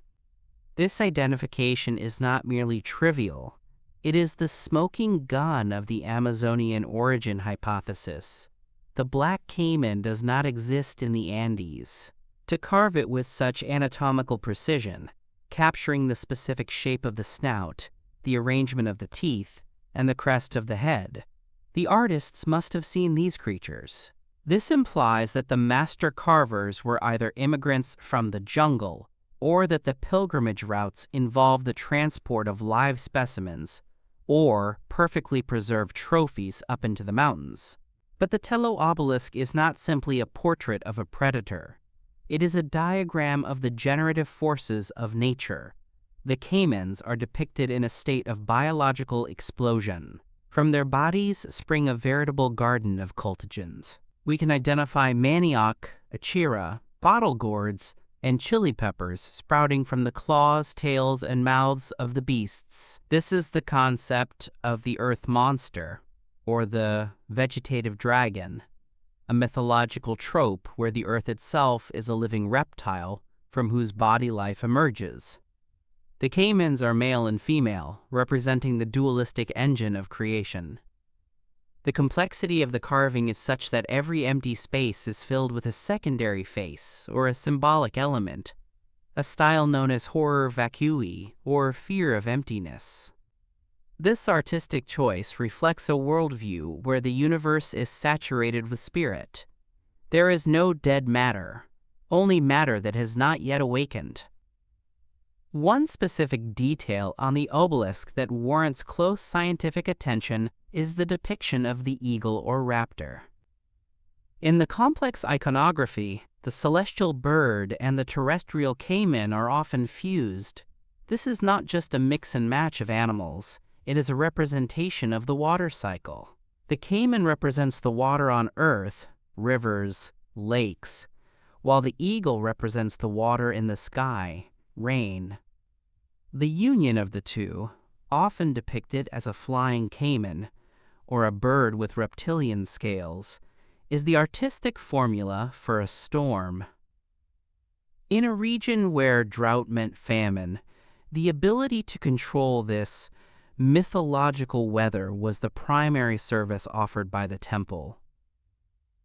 Speaker 1: This identification is not merely trivial. It is the smoking gun of the Amazonian origin hypothesis. The black caiman does not exist in the Andes. To carve it with such anatomical precision, capturing the specific shape of the snout, the arrangement of the teeth, and the crest of the head, the artists must have seen these creatures. This implies that the master carvers were either immigrants from the jungle or that the pilgrimage routes involved the transport of live specimens or perfectly preserved trophies up into the mountains. But the Tello obelisk is not simply a portrait of a predator. It is a diagram of the generative forces of nature. The caimans are depicted in a state of biological explosion. From their bodies spring a veritable garden of cultigens. We can identify manioc, achira, bottle gourds, and chili peppers sprouting from the claws, tails, and mouths of the beasts. This is the concept of the earth monster, or the vegetative dragon, a mythological trope where the earth itself is a living reptile from whose body life emerges. The caimans are male and female, representing the dualistic engine of creation. The complexity of the carving is such that every empty space is filled with a secondary face or a symbolic element, a style known as horror vacui or fear of emptiness. This artistic choice reflects a worldview where the universe is saturated with spirit. There is no dead matter, only matter that has not yet awakened. One specific detail on the obelisk that warrants close scientific attention is the depiction of the eagle or raptor. In the complex iconography, the celestial bird and the terrestrial caiman are often fused. This is not just a mix and match of animals, it is a representation of the water cycle. The caiman represents the water on Earth, rivers, lakes, while the eagle represents the water in the sky, rain. The union of the two, often depicted as a flying caiman or a bird with reptilian scales, is the artistic formula for a storm. In a region where drought meant famine, the ability to control this mythological weather was the primary service offered by the temple.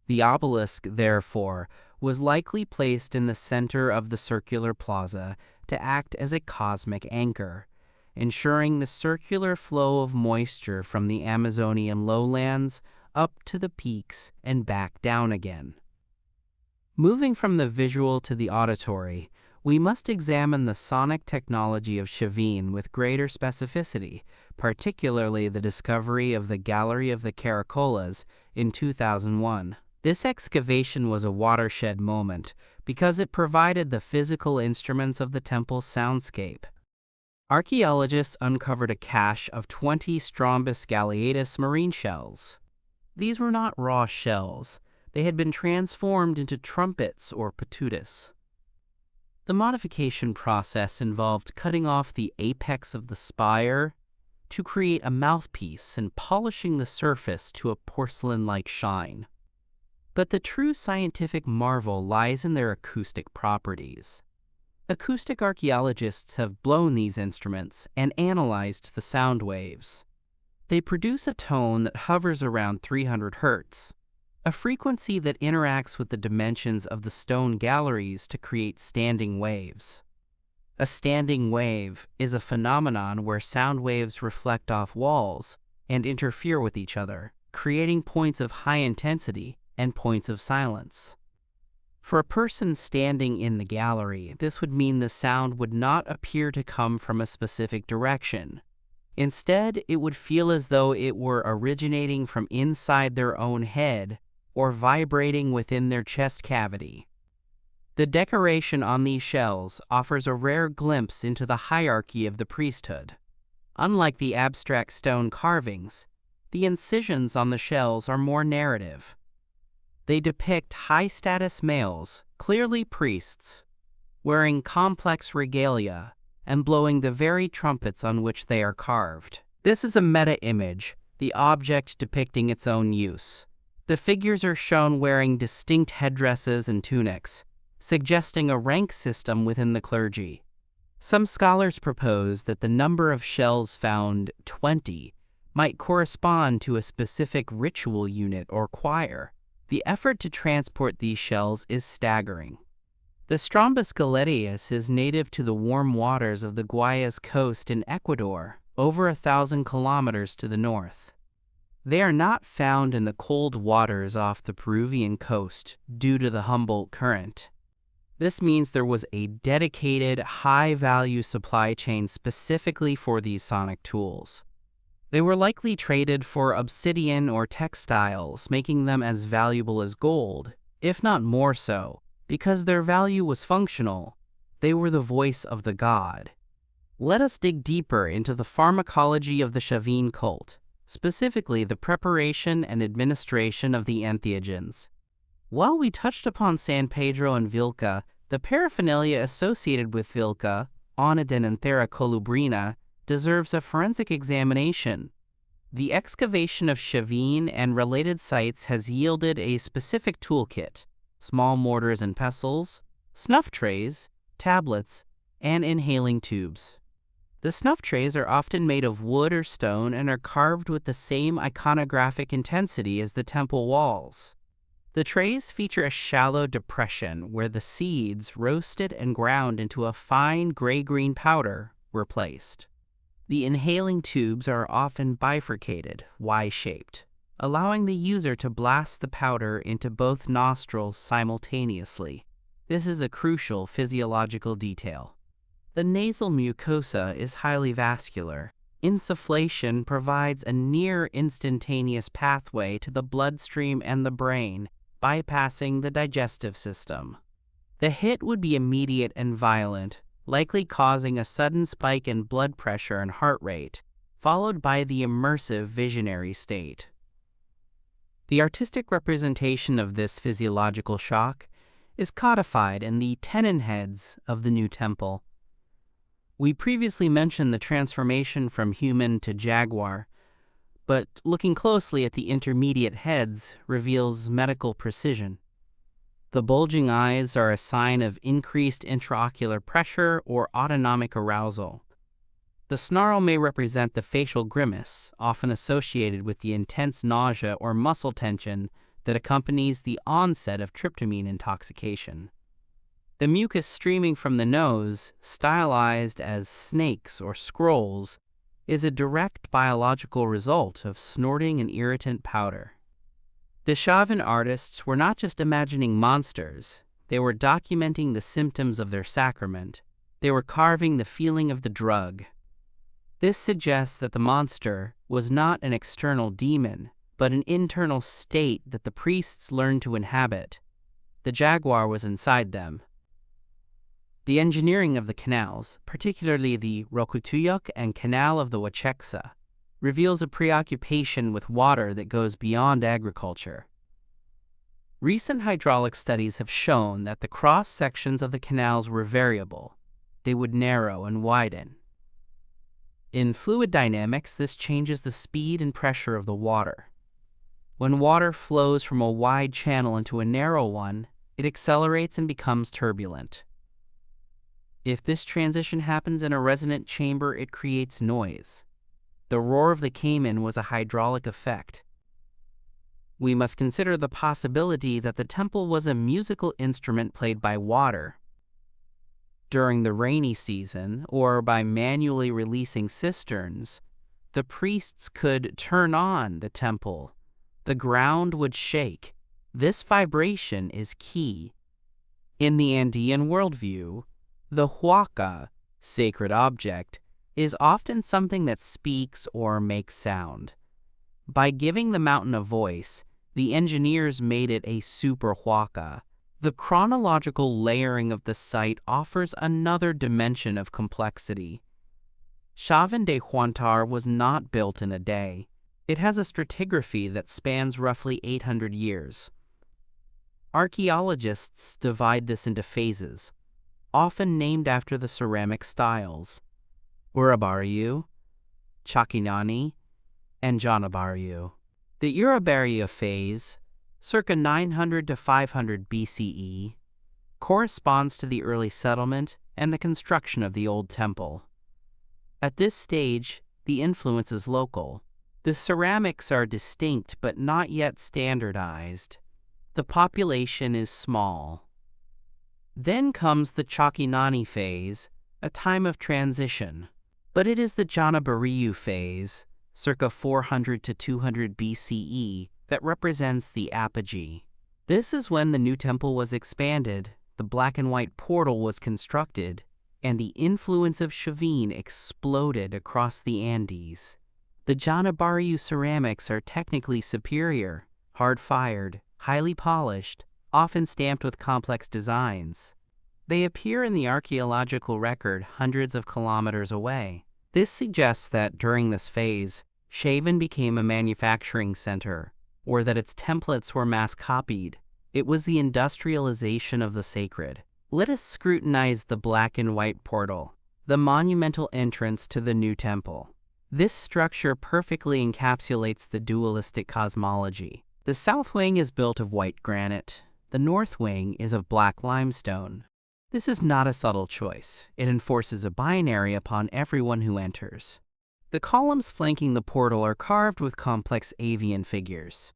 Speaker 1: The obelisk, therefore, was likely placed in the center of the circular plaza to act as a cosmic anchor, ensuring the circular flow of moisture from the Amazonian lowlands up to the peaks and back down again. Moving from the visual to the auditory, we must examine the sonic technology of Chavín with greater specificity, particularly the discovery of the Gallery of the Caracolas in 2001. This excavation was a watershed moment because it provided the physical instruments of the temple's soundscape. Archaeologists uncovered a cache of 20 Strombus galeatus marine shells. These were not raw shells. They had been transformed into trumpets or patutus. The modification process involved cutting off the apex of the spire to create a mouthpiece and polishing the surface to a porcelain-like shine. But the true scientific marvel lies in their acoustic properties. Acoustic archaeologists have blown these instruments and analyzed the sound waves. They produce a tone that hovers around 300 Hz, a frequency that interacts with the dimensions of the stone galleries to create standing waves. A standing wave is a phenomenon where sound waves reflect off walls and interfere with each other, creating points of high intensity and points of silence. For a person standing in the gallery, this would mean the sound would not appear to come from a specific direction. Instead, it would feel as though it were originating from inside their own head or vibrating within their chest cavity. The decoration on these shells offers a rare glimpse into the hierarchy of the priesthood. Unlike the abstract stone carvings, the incisions on the shells are more narrative. They depict high-status males, clearly priests, wearing complex regalia and blowing the very trumpets on which they are carved. This is a meta-image, the object depicting its own use. The figures are shown wearing distinct headdresses and tunics, suggesting a rank system within the clergy. Some scholars propose that the number of shells found, 20, might correspond to a specific ritual unit or choir. The effort to transport these shells is staggering. The Strombus galeteus is native to the warm waters of the Guayas coast in Ecuador, over 1,000 kilometers to the north. They are not found in the cold waters off the Peruvian coast due to the Humboldt Current. This means there was a dedicated, high-value supply chain specifically for these sonic tools. They were likely traded for obsidian or textiles, making them as valuable as gold, if not more so. Because their value was functional, they were the voice of the god. Let us dig deeper into the pharmacology of the Chavín cult, specifically the preparation and administration of the entheogens. While we touched upon San Pedro and Vilca, the paraphernalia associated with Vilca, Onodenanthera colubrina, deserves a forensic examination. The excavation of Chavin and related sites has yielded a specific toolkit: small mortars and pestles, snuff trays, tablets, and inhaling tubes. The snuff trays are often made of wood or stone and are carved with the same iconographic intensity as the temple walls. The trays feature a shallow depression where the seeds, roasted and ground into a fine gray-green powder, were placed. The inhaling tubes are often bifurcated, Y-shaped, allowing the user to blast the powder into both nostrils simultaneously. This is a crucial physiological detail. The nasal mucosa is highly vascular. Insufflation provides a near instantaneous pathway to the bloodstream and the brain, bypassing the digestive system. The hit would be immediate and violent, likely causing a sudden spike in blood pressure and heart rate, followed by the immersive visionary state. The artistic representation of this physiological shock is codified in the tenon heads of the new temple. We previously mentioned the transformation from human to jaguar, but looking closely at the intermediate heads reveals medical precision. The bulging eyes are a sign of increased intraocular pressure or autonomic arousal. The snarl may represent the facial grimace, often associated with the intense nausea or muscle tension that accompanies the onset of tryptamine intoxication. The mucus streaming from the nose, stylized as snakes or scrolls, is a direct biological result of snorting an irritant powder. The Chavin artists were not just imagining monsters, they were documenting the symptoms of their sacrament. They were carving the feeling of the drug. This suggests that the monster was not an external demon, but an internal state that the priests learned to inhabit. The jaguar was inside them. The engineering of the canals, particularly the Rokutuyuk and Canal of the Huachexa, reveals a preoccupation with water that goes beyond agriculture. Recent hydraulic studies have shown that the cross-sections of the canals were variable. They would narrow and widen. In fluid dynamics, this changes the speed and pressure of the water. When water flows from a wide channel into a narrow one, it accelerates and becomes turbulent. If this transition happens in a resonant chamber, it creates noise. The roar of the caiman was a hydraulic effect. We must consider the possibility that the temple was a musical instrument played by water. During the rainy season, or by manually releasing cisterns, the priests could turn on the temple. The ground would shake. This vibration is key. In the Andean worldview, the huaca, sacred object, is often something that speaks or makes sound. By giving the mountain a voice, the engineers made it a super huaca. The chronological layering of the site offers another dimension of complexity. Chavin de Huantar was not built in a day. It has a stratigraphy that spans roughly 800 years. Archaeologists divide this into phases, often named after the ceramic styles: Urabaryu, Chakinani, and Janabaryu. The Urabaryu phase, circa 900 to 500 BCE, corresponds to the early settlement and the construction of the old temple. At this stage, the influence is local. The ceramics are distinct but not yet standardized. The population is small. Then comes the Chakinani phase, a time of transition. But it is the Janabaryu phase, circa 400 to 200 BCE, that represents the apogee. This is when the new temple was expanded, the black and white portal was constructed, and the influence of Chavin exploded across the Andes. The Janabaryu ceramics are technically superior, hard-fired, highly polished, often stamped with complex designs. They appear in the archaeological record hundreds of kilometers away. This suggests that during this phase, Chavin became a manufacturing center, or that its templates were mass-copied. It was the industrialization of the sacred. Let us scrutinize the black and white portal, the monumental entrance to the new temple. This structure perfectly encapsulates the dualistic cosmology. The south wing is built of white granite. The north wing is of black limestone. This is not a subtle choice. It enforces a binary upon everyone who enters. The columns flanking the portal are carved with complex avian figures.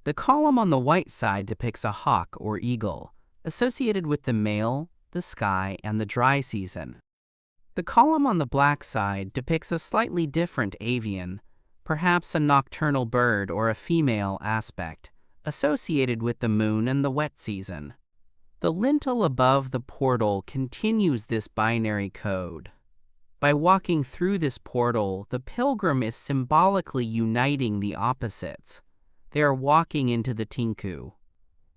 Speaker 1: The column on the white side depicts a hawk or eagle, associated with the male, the sky, and the dry season. The column on the black side depicts a slightly different avian, perhaps a nocturnal bird or a female aspect, associated with the moon and the wet season. The lintel above the portal continues this binary code. By walking through this portal, the pilgrim is symbolically uniting the opposites. They are walking into the Tinku.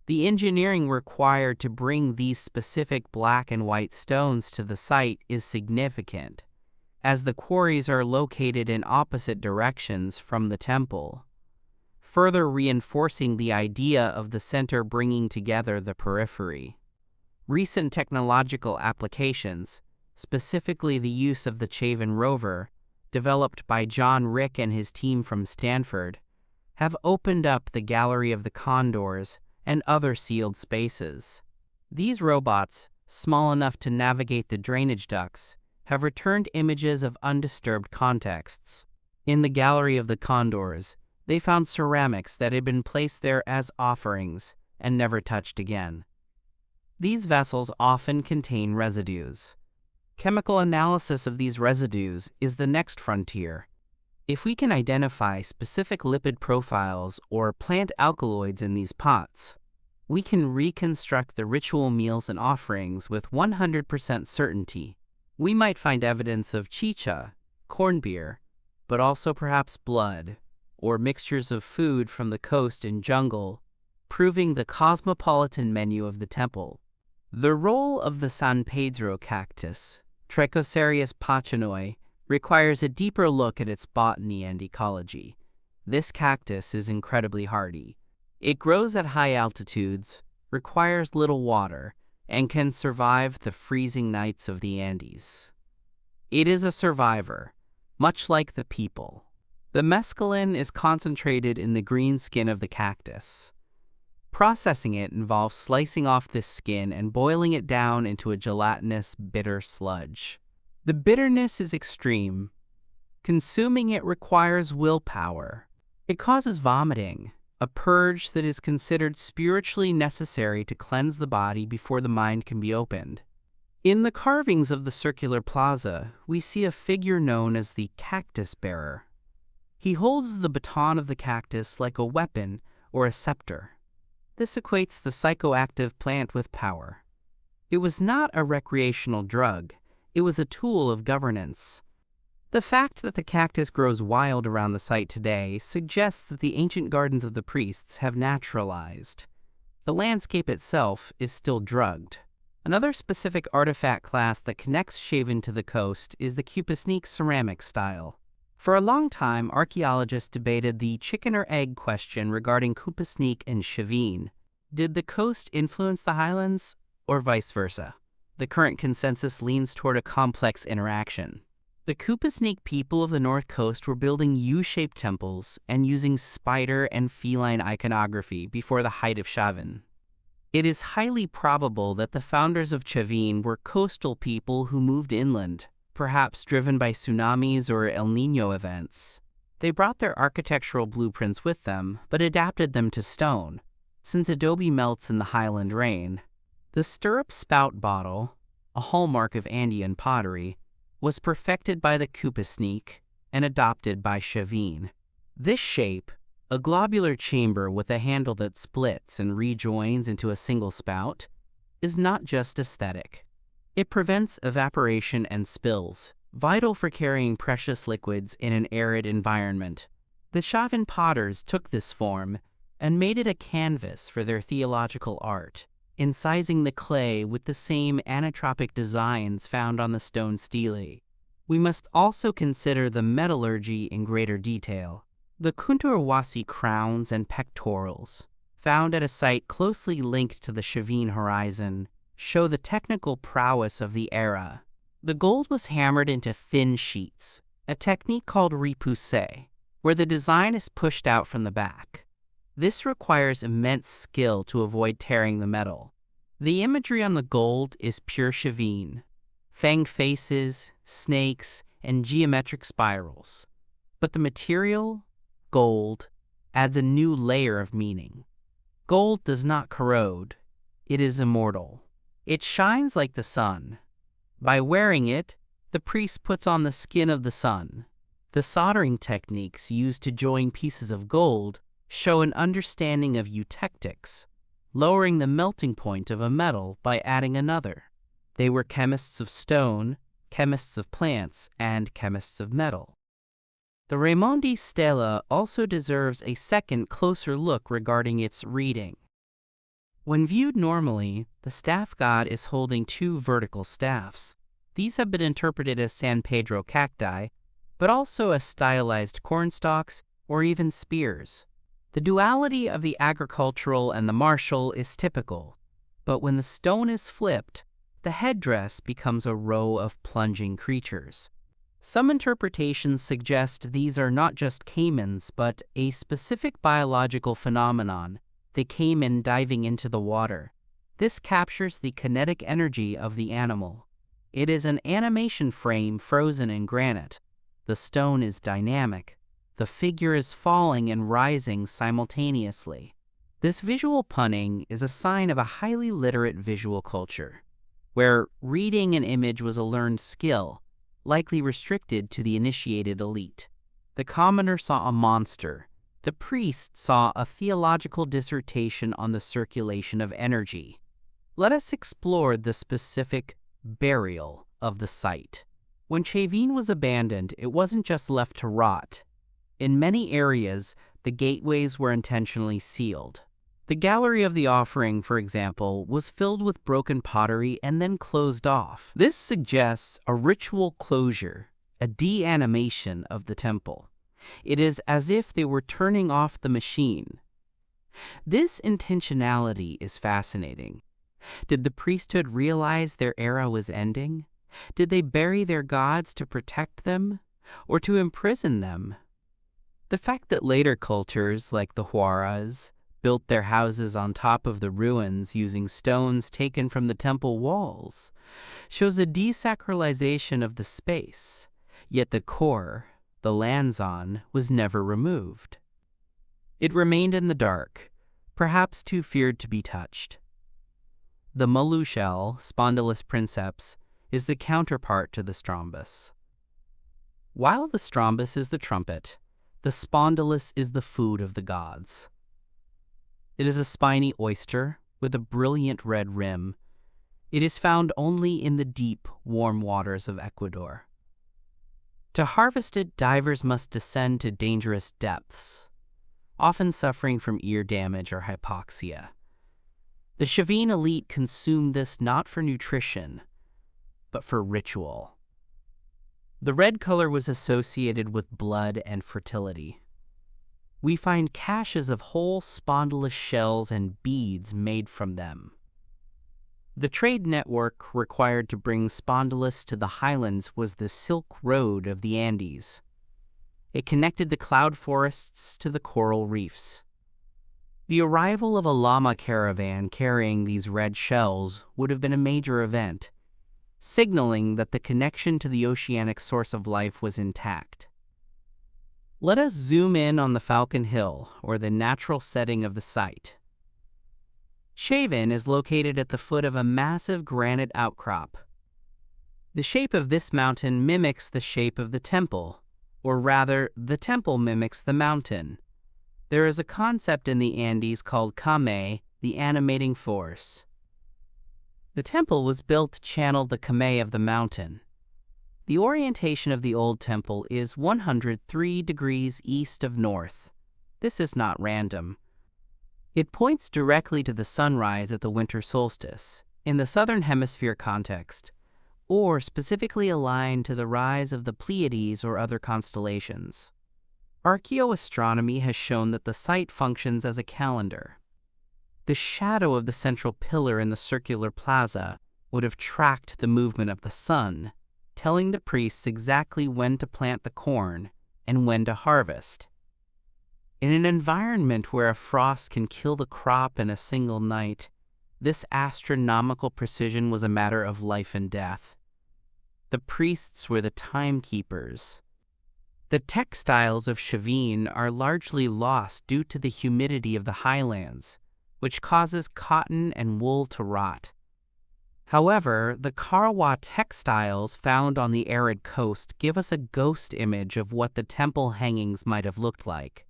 Speaker 1: The engineering required to bring these specific black and white stones to the site is significant, as the quarries are located in opposite directions from the temple, further reinforcing the idea of the center bringing together the periphery. Recent technological applications, specifically the use of the Chavin rover, developed by John Rick and his team from Stanford, have opened up the Gallery of the Condors and other sealed spaces. These robots, small enough to navigate the drainage ducts, have returned images of undisturbed contexts. In the Gallery of the Condors, they found ceramics that had been placed there as offerings and never touched again. These vessels often contain residues. Chemical analysis of these residues is the next frontier. If we can identify specific lipid profiles or plant alkaloids in these pots, we can reconstruct the ritual meals and offerings with 100% certainty. We might find evidence of chicha, corn beer, but also perhaps blood, or mixtures of food from the coast and jungle, proving the cosmopolitan menu of the temple. The role of the San Pedro cactus, Trichocereus pachanoi, requires a deeper look at its botany and ecology. This cactus is incredibly hardy. It grows at high altitudes, requires little water, and can survive the freezing nights of the Andes. It is a survivor, much like the people. The mescaline is concentrated in the green skin of the cactus. Processing it involves slicing off this skin and boiling it down into a gelatinous, bitter sludge. The bitterness is extreme. Consuming it requires willpower. It causes vomiting, a purge that is considered spiritually necessary to cleanse the body before the mind can be opened. In the carvings of the circular plaza, we see a figure known as the cactus bearer. He holds the baton of the cactus like a weapon or a scepter. This equates the psychoactive plant with power. It was not a recreational drug. It was a tool of governance. The fact that the cactus grows wild around the site today suggests that the ancient gardens of the priests have naturalized. The landscape itself is still drugged. Another specific artifact class that connects Chavin to the coast is the Cupasnique ceramic style. For a long time, archaeologists debated the chicken or egg question regarding Cupasnique and Chavin. Did the coast influence the highlands, or vice versa? The current consensus leans toward a complex interaction. The Cupasnique people of the North Coast were building U-shaped temples and using spider and feline iconography before the height of Chavin. It is highly probable that the founders of Chavin were coastal people who moved inland, perhaps driven by tsunamis or El Niño events. They brought their architectural blueprints with them, but adapted them to stone, since adobe melts in the highland rain. The stirrup spout bottle, a hallmark of Andean pottery, was perfected by the Cupasnique and adopted by Chavin. This shape, a globular chamber with a handle that splits and rejoins into a single spout, is not just aesthetic. It prevents evaporation and spills, vital for carrying precious liquids in an arid environment. The Chavin potters took this form and made it a canvas for their theological art, incising the clay with the same anitropic designs found on the stone stelae. We must also consider the metallurgy in greater detail. The Kunturwasi crowns and pectorals, found at a site closely linked to the Chavin horizon, show the technical prowess of the era. The gold was hammered into thin sheets, a technique called repoussé, where the design is pushed out from the back. This requires immense skill to avoid tearing the metal. The imagery on the gold is pure Chavin: fanged faces, snakes, and geometric spirals. But the material, gold, adds a new layer of meaning. Gold does not corrode. It is immortal. It shines like the sun. By wearing it, the priest puts on the skin of the sun. The soldering techniques used to join pieces of gold show an understanding of eutectics, lowering the melting point of a metal by adding another. They were chemists of stone, chemists of plants, and chemists of metal. The Raimondi stela also deserves a second closer look regarding its reading. When viewed normally, the staff god is holding two vertical staffs. These have been interpreted as San Pedro cacti, but also as stylized cornstalks or even spears. The duality of the agricultural and the martial is typical, but when the stone is flipped, the headdress becomes a row of plunging creatures. Some interpretations suggest these are not just caimans, but a specific biological phenomenon, the caiman diving into the water. This captures the kinetic energy of the animal. It is an animation frame frozen in granite. The stone is dynamic. The figure is falling and rising simultaneously. This visual punning is a sign of a highly literate visual culture, where reading an image was a learned skill, likely restricted to the initiated elite. The commoner saw a monster. The priest saw a theological dissertation on the circulation of energy. Let us explore the specific burial of the site. When Chavin was abandoned, it wasn't just left to rot. In many areas, the gateways were intentionally sealed. The gallery of the offering, for example, was filled with broken pottery and then closed off. This suggests a ritual closure, a deanimation of the temple. It is as if they were turning off the machine. This intentionality is fascinating. Did the priesthood realize their era was ending? Did they bury their gods to protect them, or to imprison them? The fact that later cultures, like the Huaras, built their houses on top of the ruins using stones taken from the temple walls shows a desacralization of the space, yet the core, the lanzon, was never removed. It remained in the dark, perhaps too feared to be touched. The Mulu shell, Spondylus princeps, is the counterpart to the strombus. While the strombus is the trumpet, the spondylus is the food of the gods. It is a spiny oyster with a brilliant red rim. It is found only in the deep, warm waters of Ecuador. To harvest it, divers must descend to dangerous depths, often suffering from ear damage or hypoxia. The Chavin elite consumed this not for nutrition, but for ritual. The red color was associated with blood and fertility. We find caches of whole spondylus shells and beads made from them. The trade network required to bring spondylus to the highlands was the Silk Road of the Andes. It connected the cloud forests to the coral reefs. The arrival of a llama caravan carrying these red shells would have been a major event, signaling that the connection to the oceanic source of life was intact. Let us zoom in on the Falcon Hill, or the natural setting of the site. Chavin is located at the foot of a massive granite outcrop. The shape of this mountain mimics the shape of the temple, or rather, the temple mimics the mountain. There is a concept in the Andes called Kame, the animating force. The temple was built to channel the Kame of the mountain. The orientation of the old temple is 103 degrees east of north. This is not random. It points directly to the sunrise at the winter solstice, in the southern hemisphere context, or specifically aligned to the rise of the Pleiades or other constellations. Archaeoastronomy has shown that the site functions as a calendar. The shadow of the central pillar in the circular plaza would have tracked the movement of the sun, telling the priests exactly when to plant the corn and when to harvest. In an environment where a frost can kill the crop in a single night, this astronomical precision was a matter of life and death. The priests were the timekeepers. The textiles of Chavin are largely lost due to the humidity of the highlands, which causes cotton and wool to rot. However, the Karawa textiles found on the arid coast give us a ghost image of what the temple hangings might have looked like.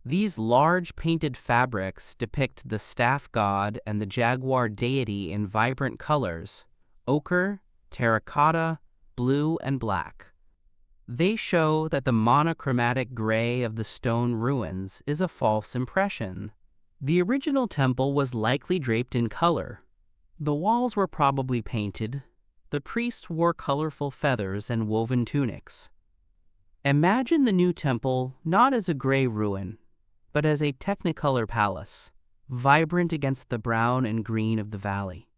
Speaker 1: These large painted fabrics depict the staff god and the jaguar deity in vibrant colors: ochre, terracotta, blue, and black. They show that the monochromatic gray of the stone ruins is a false impression. The original temple was likely draped in color. The walls were probably painted. The priests wore colorful feathers and woven tunics. Imagine the new temple not as a gray ruin, but as a technicolor palace, vibrant against the brown and green of the valley.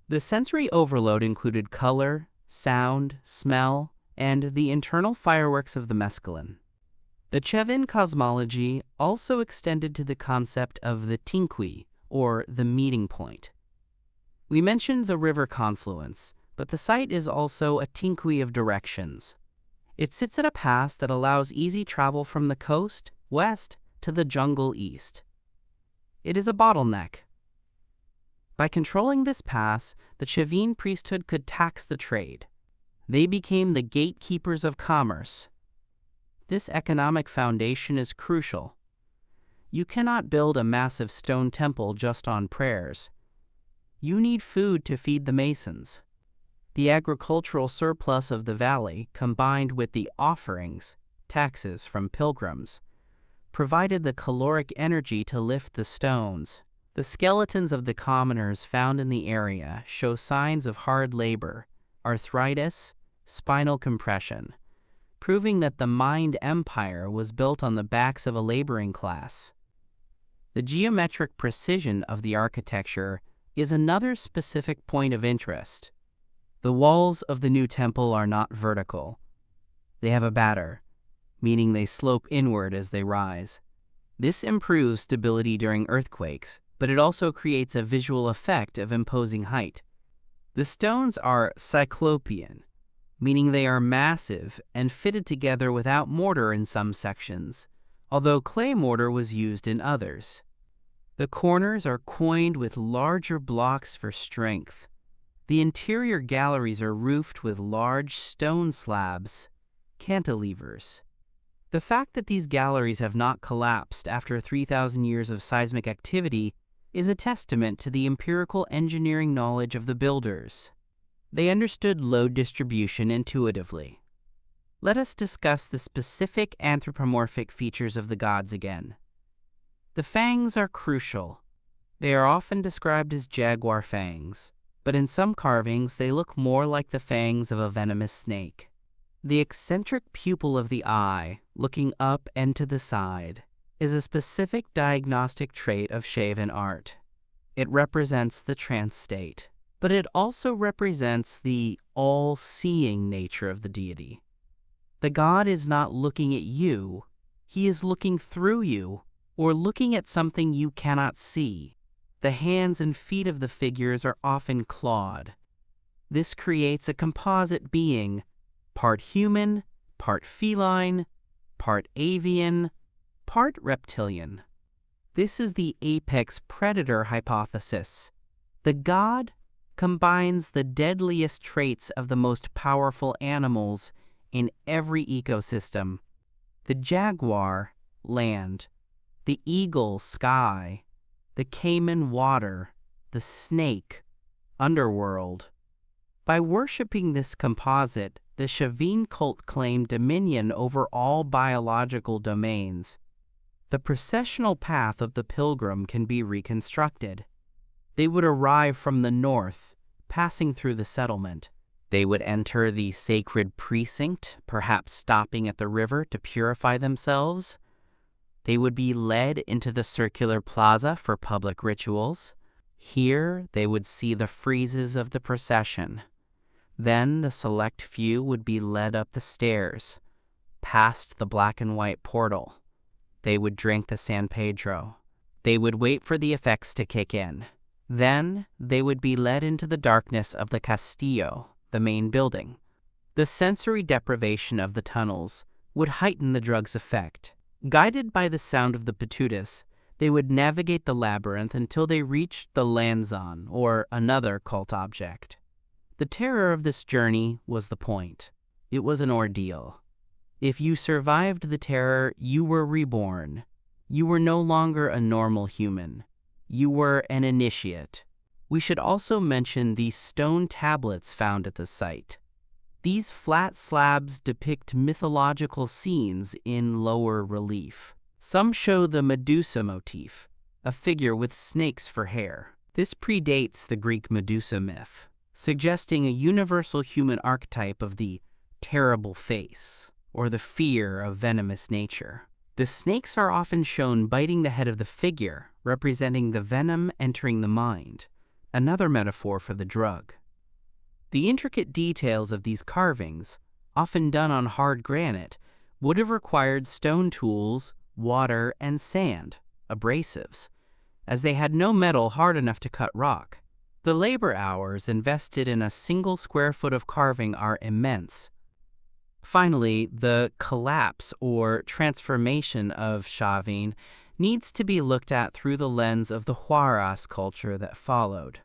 Speaker 1: The sensory overload included color, sound, smell, and the internal fireworks of the mescaline. The Chavin cosmology also extended to the concept of the tinqui, or the meeting point. We mentioned the river confluence, but the site is also a tinqui of directions. It sits at a pass that allows easy travel from the coast, west, to the jungle east. It is a bottleneck. By controlling this pass, the Chavin priesthood could tax the trade. They became the gatekeepers of commerce. This economic foundation is crucial. You cannot build a massive stone temple just on prayers. You need food to feed the masons. The agricultural surplus of the valley, combined with the offerings, taxes from pilgrims, provided the caloric energy to lift the stones. The skeletons of the commoners found in the area show signs of hard labor, arthritis, spinal compression, proving that the mined empire was built on the backs of a laboring class. The geometric precision of the architecture is another specific point of interest. The walls of the new temple are not vertical. They have a batter, meaning they slope inward as they rise. This improves stability during earthquakes, but it also creates a visual effect of imposing height. The stones are cyclopean, meaning they are massive and fitted together without mortar in some sections, although clay mortar was used in others. The corners are coined with larger blocks for strength. The interior galleries are roofed with large stone slabs, cantilevers. The fact that these galleries have not collapsed after 3,000 years of seismic activity is a testament to the empirical engineering knowledge of the builders. They understood load distribution intuitively. Let us discuss the specific anthropomorphic features of the gods again. The fangs are crucial. They are often described as jaguar fangs, but in some carvings they look more like the fangs of a venomous snake. The eccentric pupil of the eye, looking up and to the side, is a specific diagnostic trait of Chavin art. It represents the trance state, but it also represents the all-seeing nature of the deity. The god is not looking at you, he is looking through you, or looking at something you cannot see. The hands and feet of the figures are often clawed. This creates a composite being, part human, part feline, part avian, part reptilian. This is the apex predator hypothesis. The god combines the deadliest traits of the most powerful animals in every ecosystem. The jaguar, land; the eagle, sky; the caiman, water; the snake, underworld. By worshipping this composite, the Chavin cult claimed dominion over all biological domains. The processional path of the pilgrim can be reconstructed. They would arrive from the north, passing through the settlement. They would enter the sacred precinct, perhaps stopping at the river to purify themselves. They would be led into the circular plaza for public rituals. Here they would see the friezes of the procession. Then the select few would be led up the stairs, past the black and white portal. They would drink the San Pedro. They would wait for the effects to kick in. Then they would be led into the darkness of the Castillo, the main building. The sensory deprivation of the tunnels would heighten the drug's effect. Guided by the sound of the pitutus, they would navigate the labyrinth until they reached the Lanzon, or another cult object. The terror of this journey was the point. It was an ordeal. If you survived the terror, you were reborn. You were no longer a normal human. You were an initiate. We should also mention the stone tablets found at the site. These flat slabs depict mythological scenes in lower relief. Some show the Medusa motif, a figure with snakes for hair. This predates the Greek Medusa myth, suggesting a universal human archetype of the terrible face, or the fear of venomous nature. The snakes are often shown biting the head of the figure, representing the venom entering the mind, another metaphor for the drug. The intricate details of these carvings, often done on hard granite, would have required stone tools, water, and sand, abrasives, as they had no metal hard enough to cut rock. The labor hours invested in a single square foot of carving are immense. Finally, the collapse or transformation of Chavin needs to be looked at through the lens of the Huaraz culture that followed.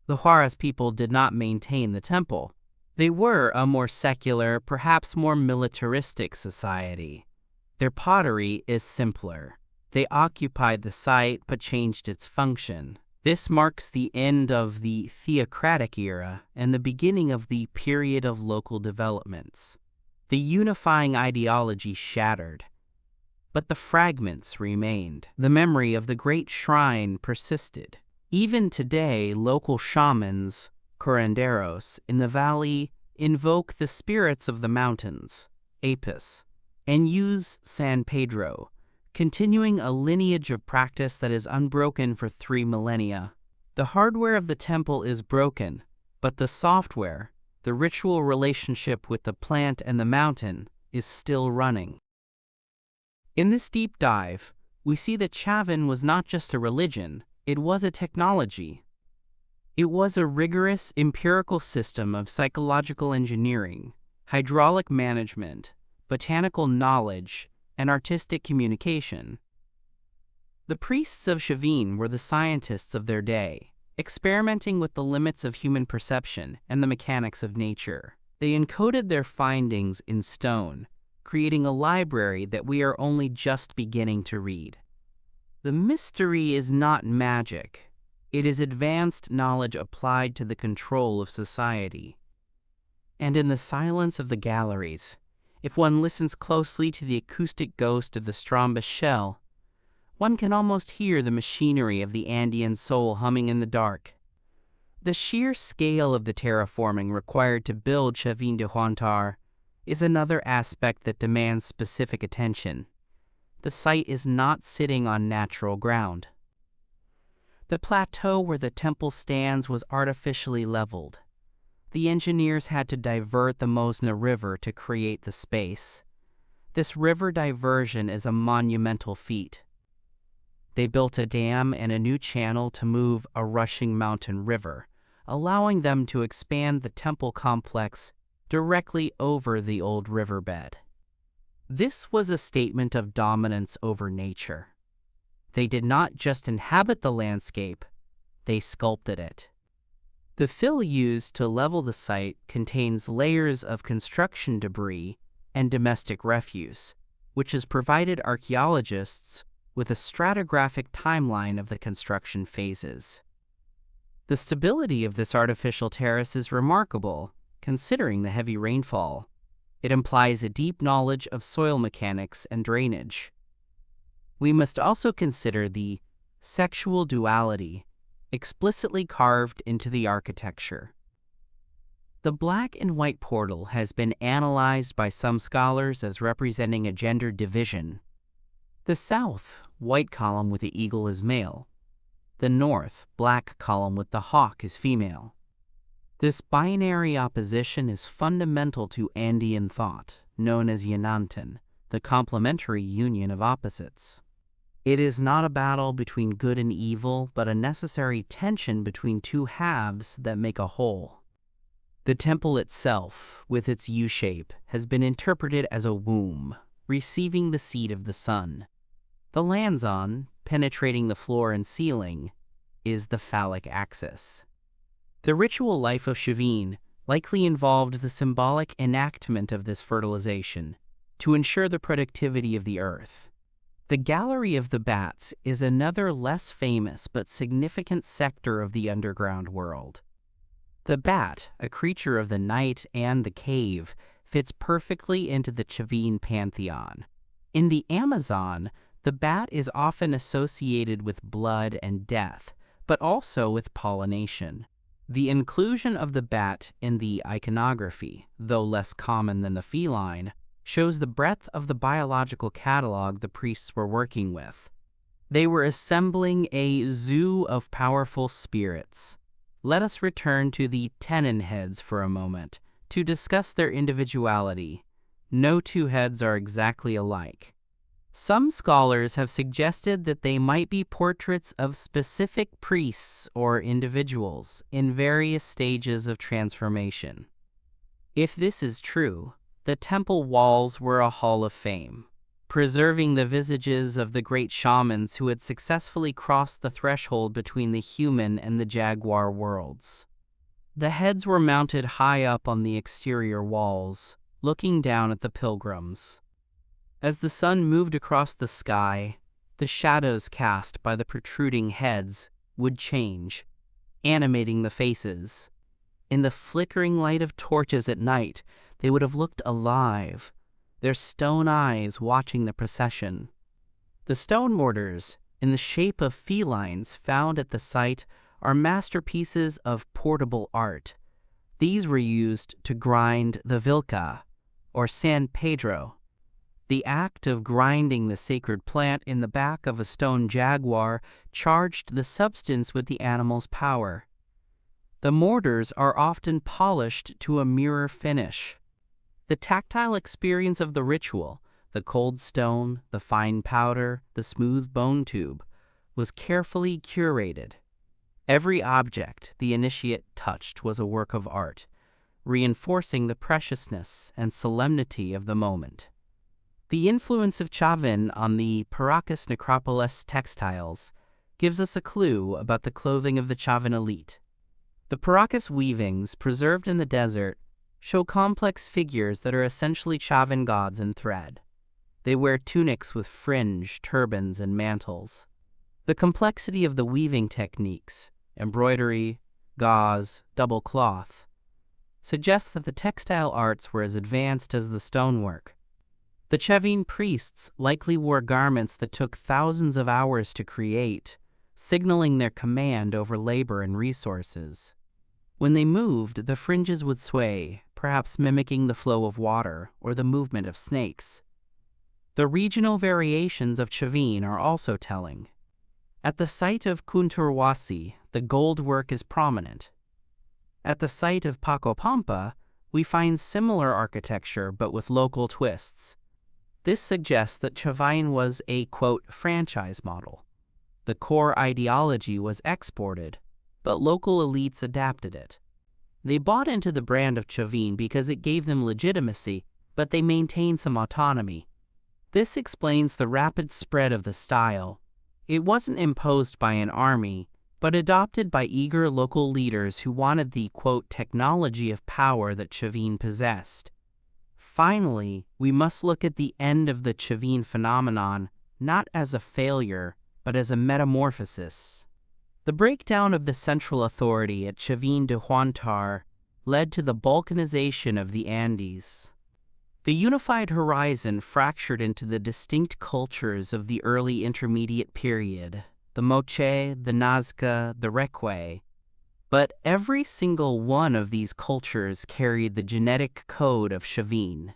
Speaker 1: The Huaraz people did not maintain the temple. They were a more secular, perhaps more militaristic society. Their pottery is simpler. They occupied the site but changed its function. This marks the end of the theocratic era and the beginning of the period of local developments. The unifying ideology shattered, but the fragments remained. The memory of the great shrine persisted. Even today, local shamans, curanderos, in the valley invoke the spirits of the mountains, Apis, and use San Pedro, continuing a lineage of practice that is unbroken for 3 millennia. The hardware of the temple is broken, but the software, the ritual relationship with the plant and the mountain, is still running. In this deep dive, we see that Chavin was not just a religion, it was a technology. It was a rigorous empirical system of psychological engineering, hydraulic management, botanical knowledge, and artistic communication. The priests of Chavín were the scientists of their day, experimenting with the limits of human perception and the mechanics of nature. They encoded their findings in stone, creating a library that we are only just beginning to read. The mystery is not magic. It is advanced knowledge applied to the control of society. And in the silence of the galleries, if one listens closely to the acoustic ghost of the Strombus shell, one can almost hear the machinery of the Andean soul humming in the dark. The sheer scale of the terraforming required to build Chavín de Huántar is another aspect that demands specific attention. The site is not sitting on natural ground. The plateau where the temple stands was artificially leveled. The engineers had to divert the Mosna River to create the space. This river diversion is a monumental feat. They built a dam and a new channel to move a rushing mountain river, allowing them to expand the temple complex directly over the old riverbed. This was a statement of dominance over nature. They did not just inhabit the landscape, they sculpted it. The fill used to level the site contains layers of construction debris and domestic refuse, which has provided archaeologists with a stratigraphic timeline of the construction phases. The stability of this artificial terrace is remarkable, considering the heavy rainfall. It implies a deep knowledge of soil mechanics and drainage. We must also consider the sexual duality explicitly carved into the architecture. The black and white portal has been analyzed by some scholars as representing a gender division. The south, white column with the eagle is male. The north, black column with the hawk is female. This binary opposition is fundamental to Andean thought, known as Yanantan, the complementary union of opposites. It is not a battle between good and evil, but a necessary tension between two halves that make a whole. The temple itself, with its U-shape, has been interpreted as a womb, receiving the seed of the sun. The lanzon, penetrating the floor and ceiling, is the phallic axis. The ritual life of Chavín likely involved the symbolic enactment of this fertilization to ensure the productivity of the earth. The Gallery of the Bats is another less famous but significant sector of the underground world. The bat, a creature of the night and the cave, fits perfectly into the Chavín pantheon. In the Amazon, the bat is often associated with blood and death, but also with pollination. The inclusion of the bat in the iconography, though less common than the feline, shows the breadth of the biological catalog the priests were working with. They were assembling a zoo of powerful spirits. Let us return to the tenon heads for a moment to discuss their individuality. No two heads are exactly alike. Some scholars have suggested that they might be portraits of specific priests or individuals in various stages of transformation. If this is true, the temple walls were a hall of fame, preserving the visages of the great shamans who had successfully crossed the threshold between the human and the jaguar worlds. The heads were mounted high up on the exterior walls, looking down at the pilgrims. As the sun moved across the sky, the shadows cast by the protruding heads would change, animating the faces. In the flickering light of torches at night, they would have looked alive, their stone eyes watching the procession. The stone mortars, in the shape of felines found at the site, are masterpieces of portable art. These were used to grind the vilca, or San Pedro. The act of grinding the sacred plant in the back of a stone jaguar charged the substance with the animal's power. The mortars are often polished to a mirror finish. The tactile experience of the ritual, The cold stone, the fine powder, the smooth bone tube, was carefully curated. Every object the initiate touched was a work of art, reinforcing the preciousness and solemnity of the moment. The influence of Chavin on the Paracas necropolis textiles gives us a clue about the clothing of the Chavin elite. The Paracas weavings, preserved in the desert, show complex figures that are essentially Chavin gods in thread. They wear tunics with fringe, turbans, and mantles. The complexity of the weaving techniques, embroidery, gauze, double cloth, suggests that the textile arts were as advanced as the stonework. The Chavin priests likely wore garments that took thousands of hours to create, signaling their command over labor and resources. When they moved, the fringes would sway, perhaps mimicking the flow of water or the movement of snakes. The regional variations of Chavin are also telling. At the site of Kunturwasi, the gold work is prominent. At the site of Pacopampa, we find similar architecture but with local twists. This suggests that Chavin was a, quote, franchise model. The core ideology was exported, but local elites adapted it. They bought into the brand of Chavin because it gave them legitimacy, but they maintained some autonomy. This explains the rapid spread of the style. It wasn't imposed by an army, but adopted by eager local leaders who wanted the, quote, technology of power that Chavin possessed. Finally, we must look at the end of the Chavin phenomenon not as a failure, but as a metamorphosis. The breakdown of the central authority at Chavin de Huantar led to the balkanization of the Andes. The unified horizon fractured into the distinct cultures of the early intermediate period, the Moche, the Nazca, the Reque. But every single one of these cultures carried the genetic code of Chavin.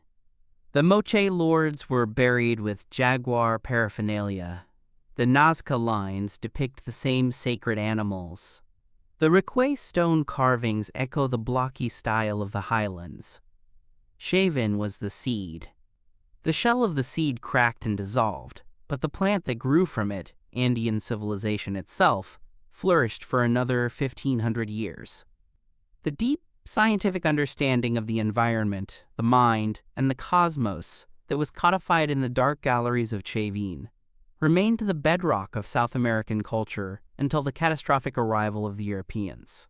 Speaker 1: The Moche lords were buried with jaguar paraphernalia. The Nazca lines depict the same sacred animals. The Reque stone carvings echo the blocky style of the highlands. Chavin was the seed. The shell of the seed cracked and dissolved, but the plant that grew from it, Andean civilization itself, flourished for another 1,500 years. The deep scientific understanding of the environment, the mind, and the cosmos that was codified in the dark galleries of Chavin remained the bedrock of South American culture until the catastrophic arrival of the Europeans.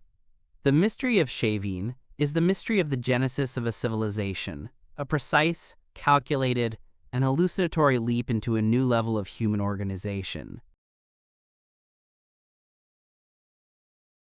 Speaker 1: The mystery of Chavin is the mystery of the genesis of a civilization, a precise, calculated, and hallucinatory leap into a new level of human organization.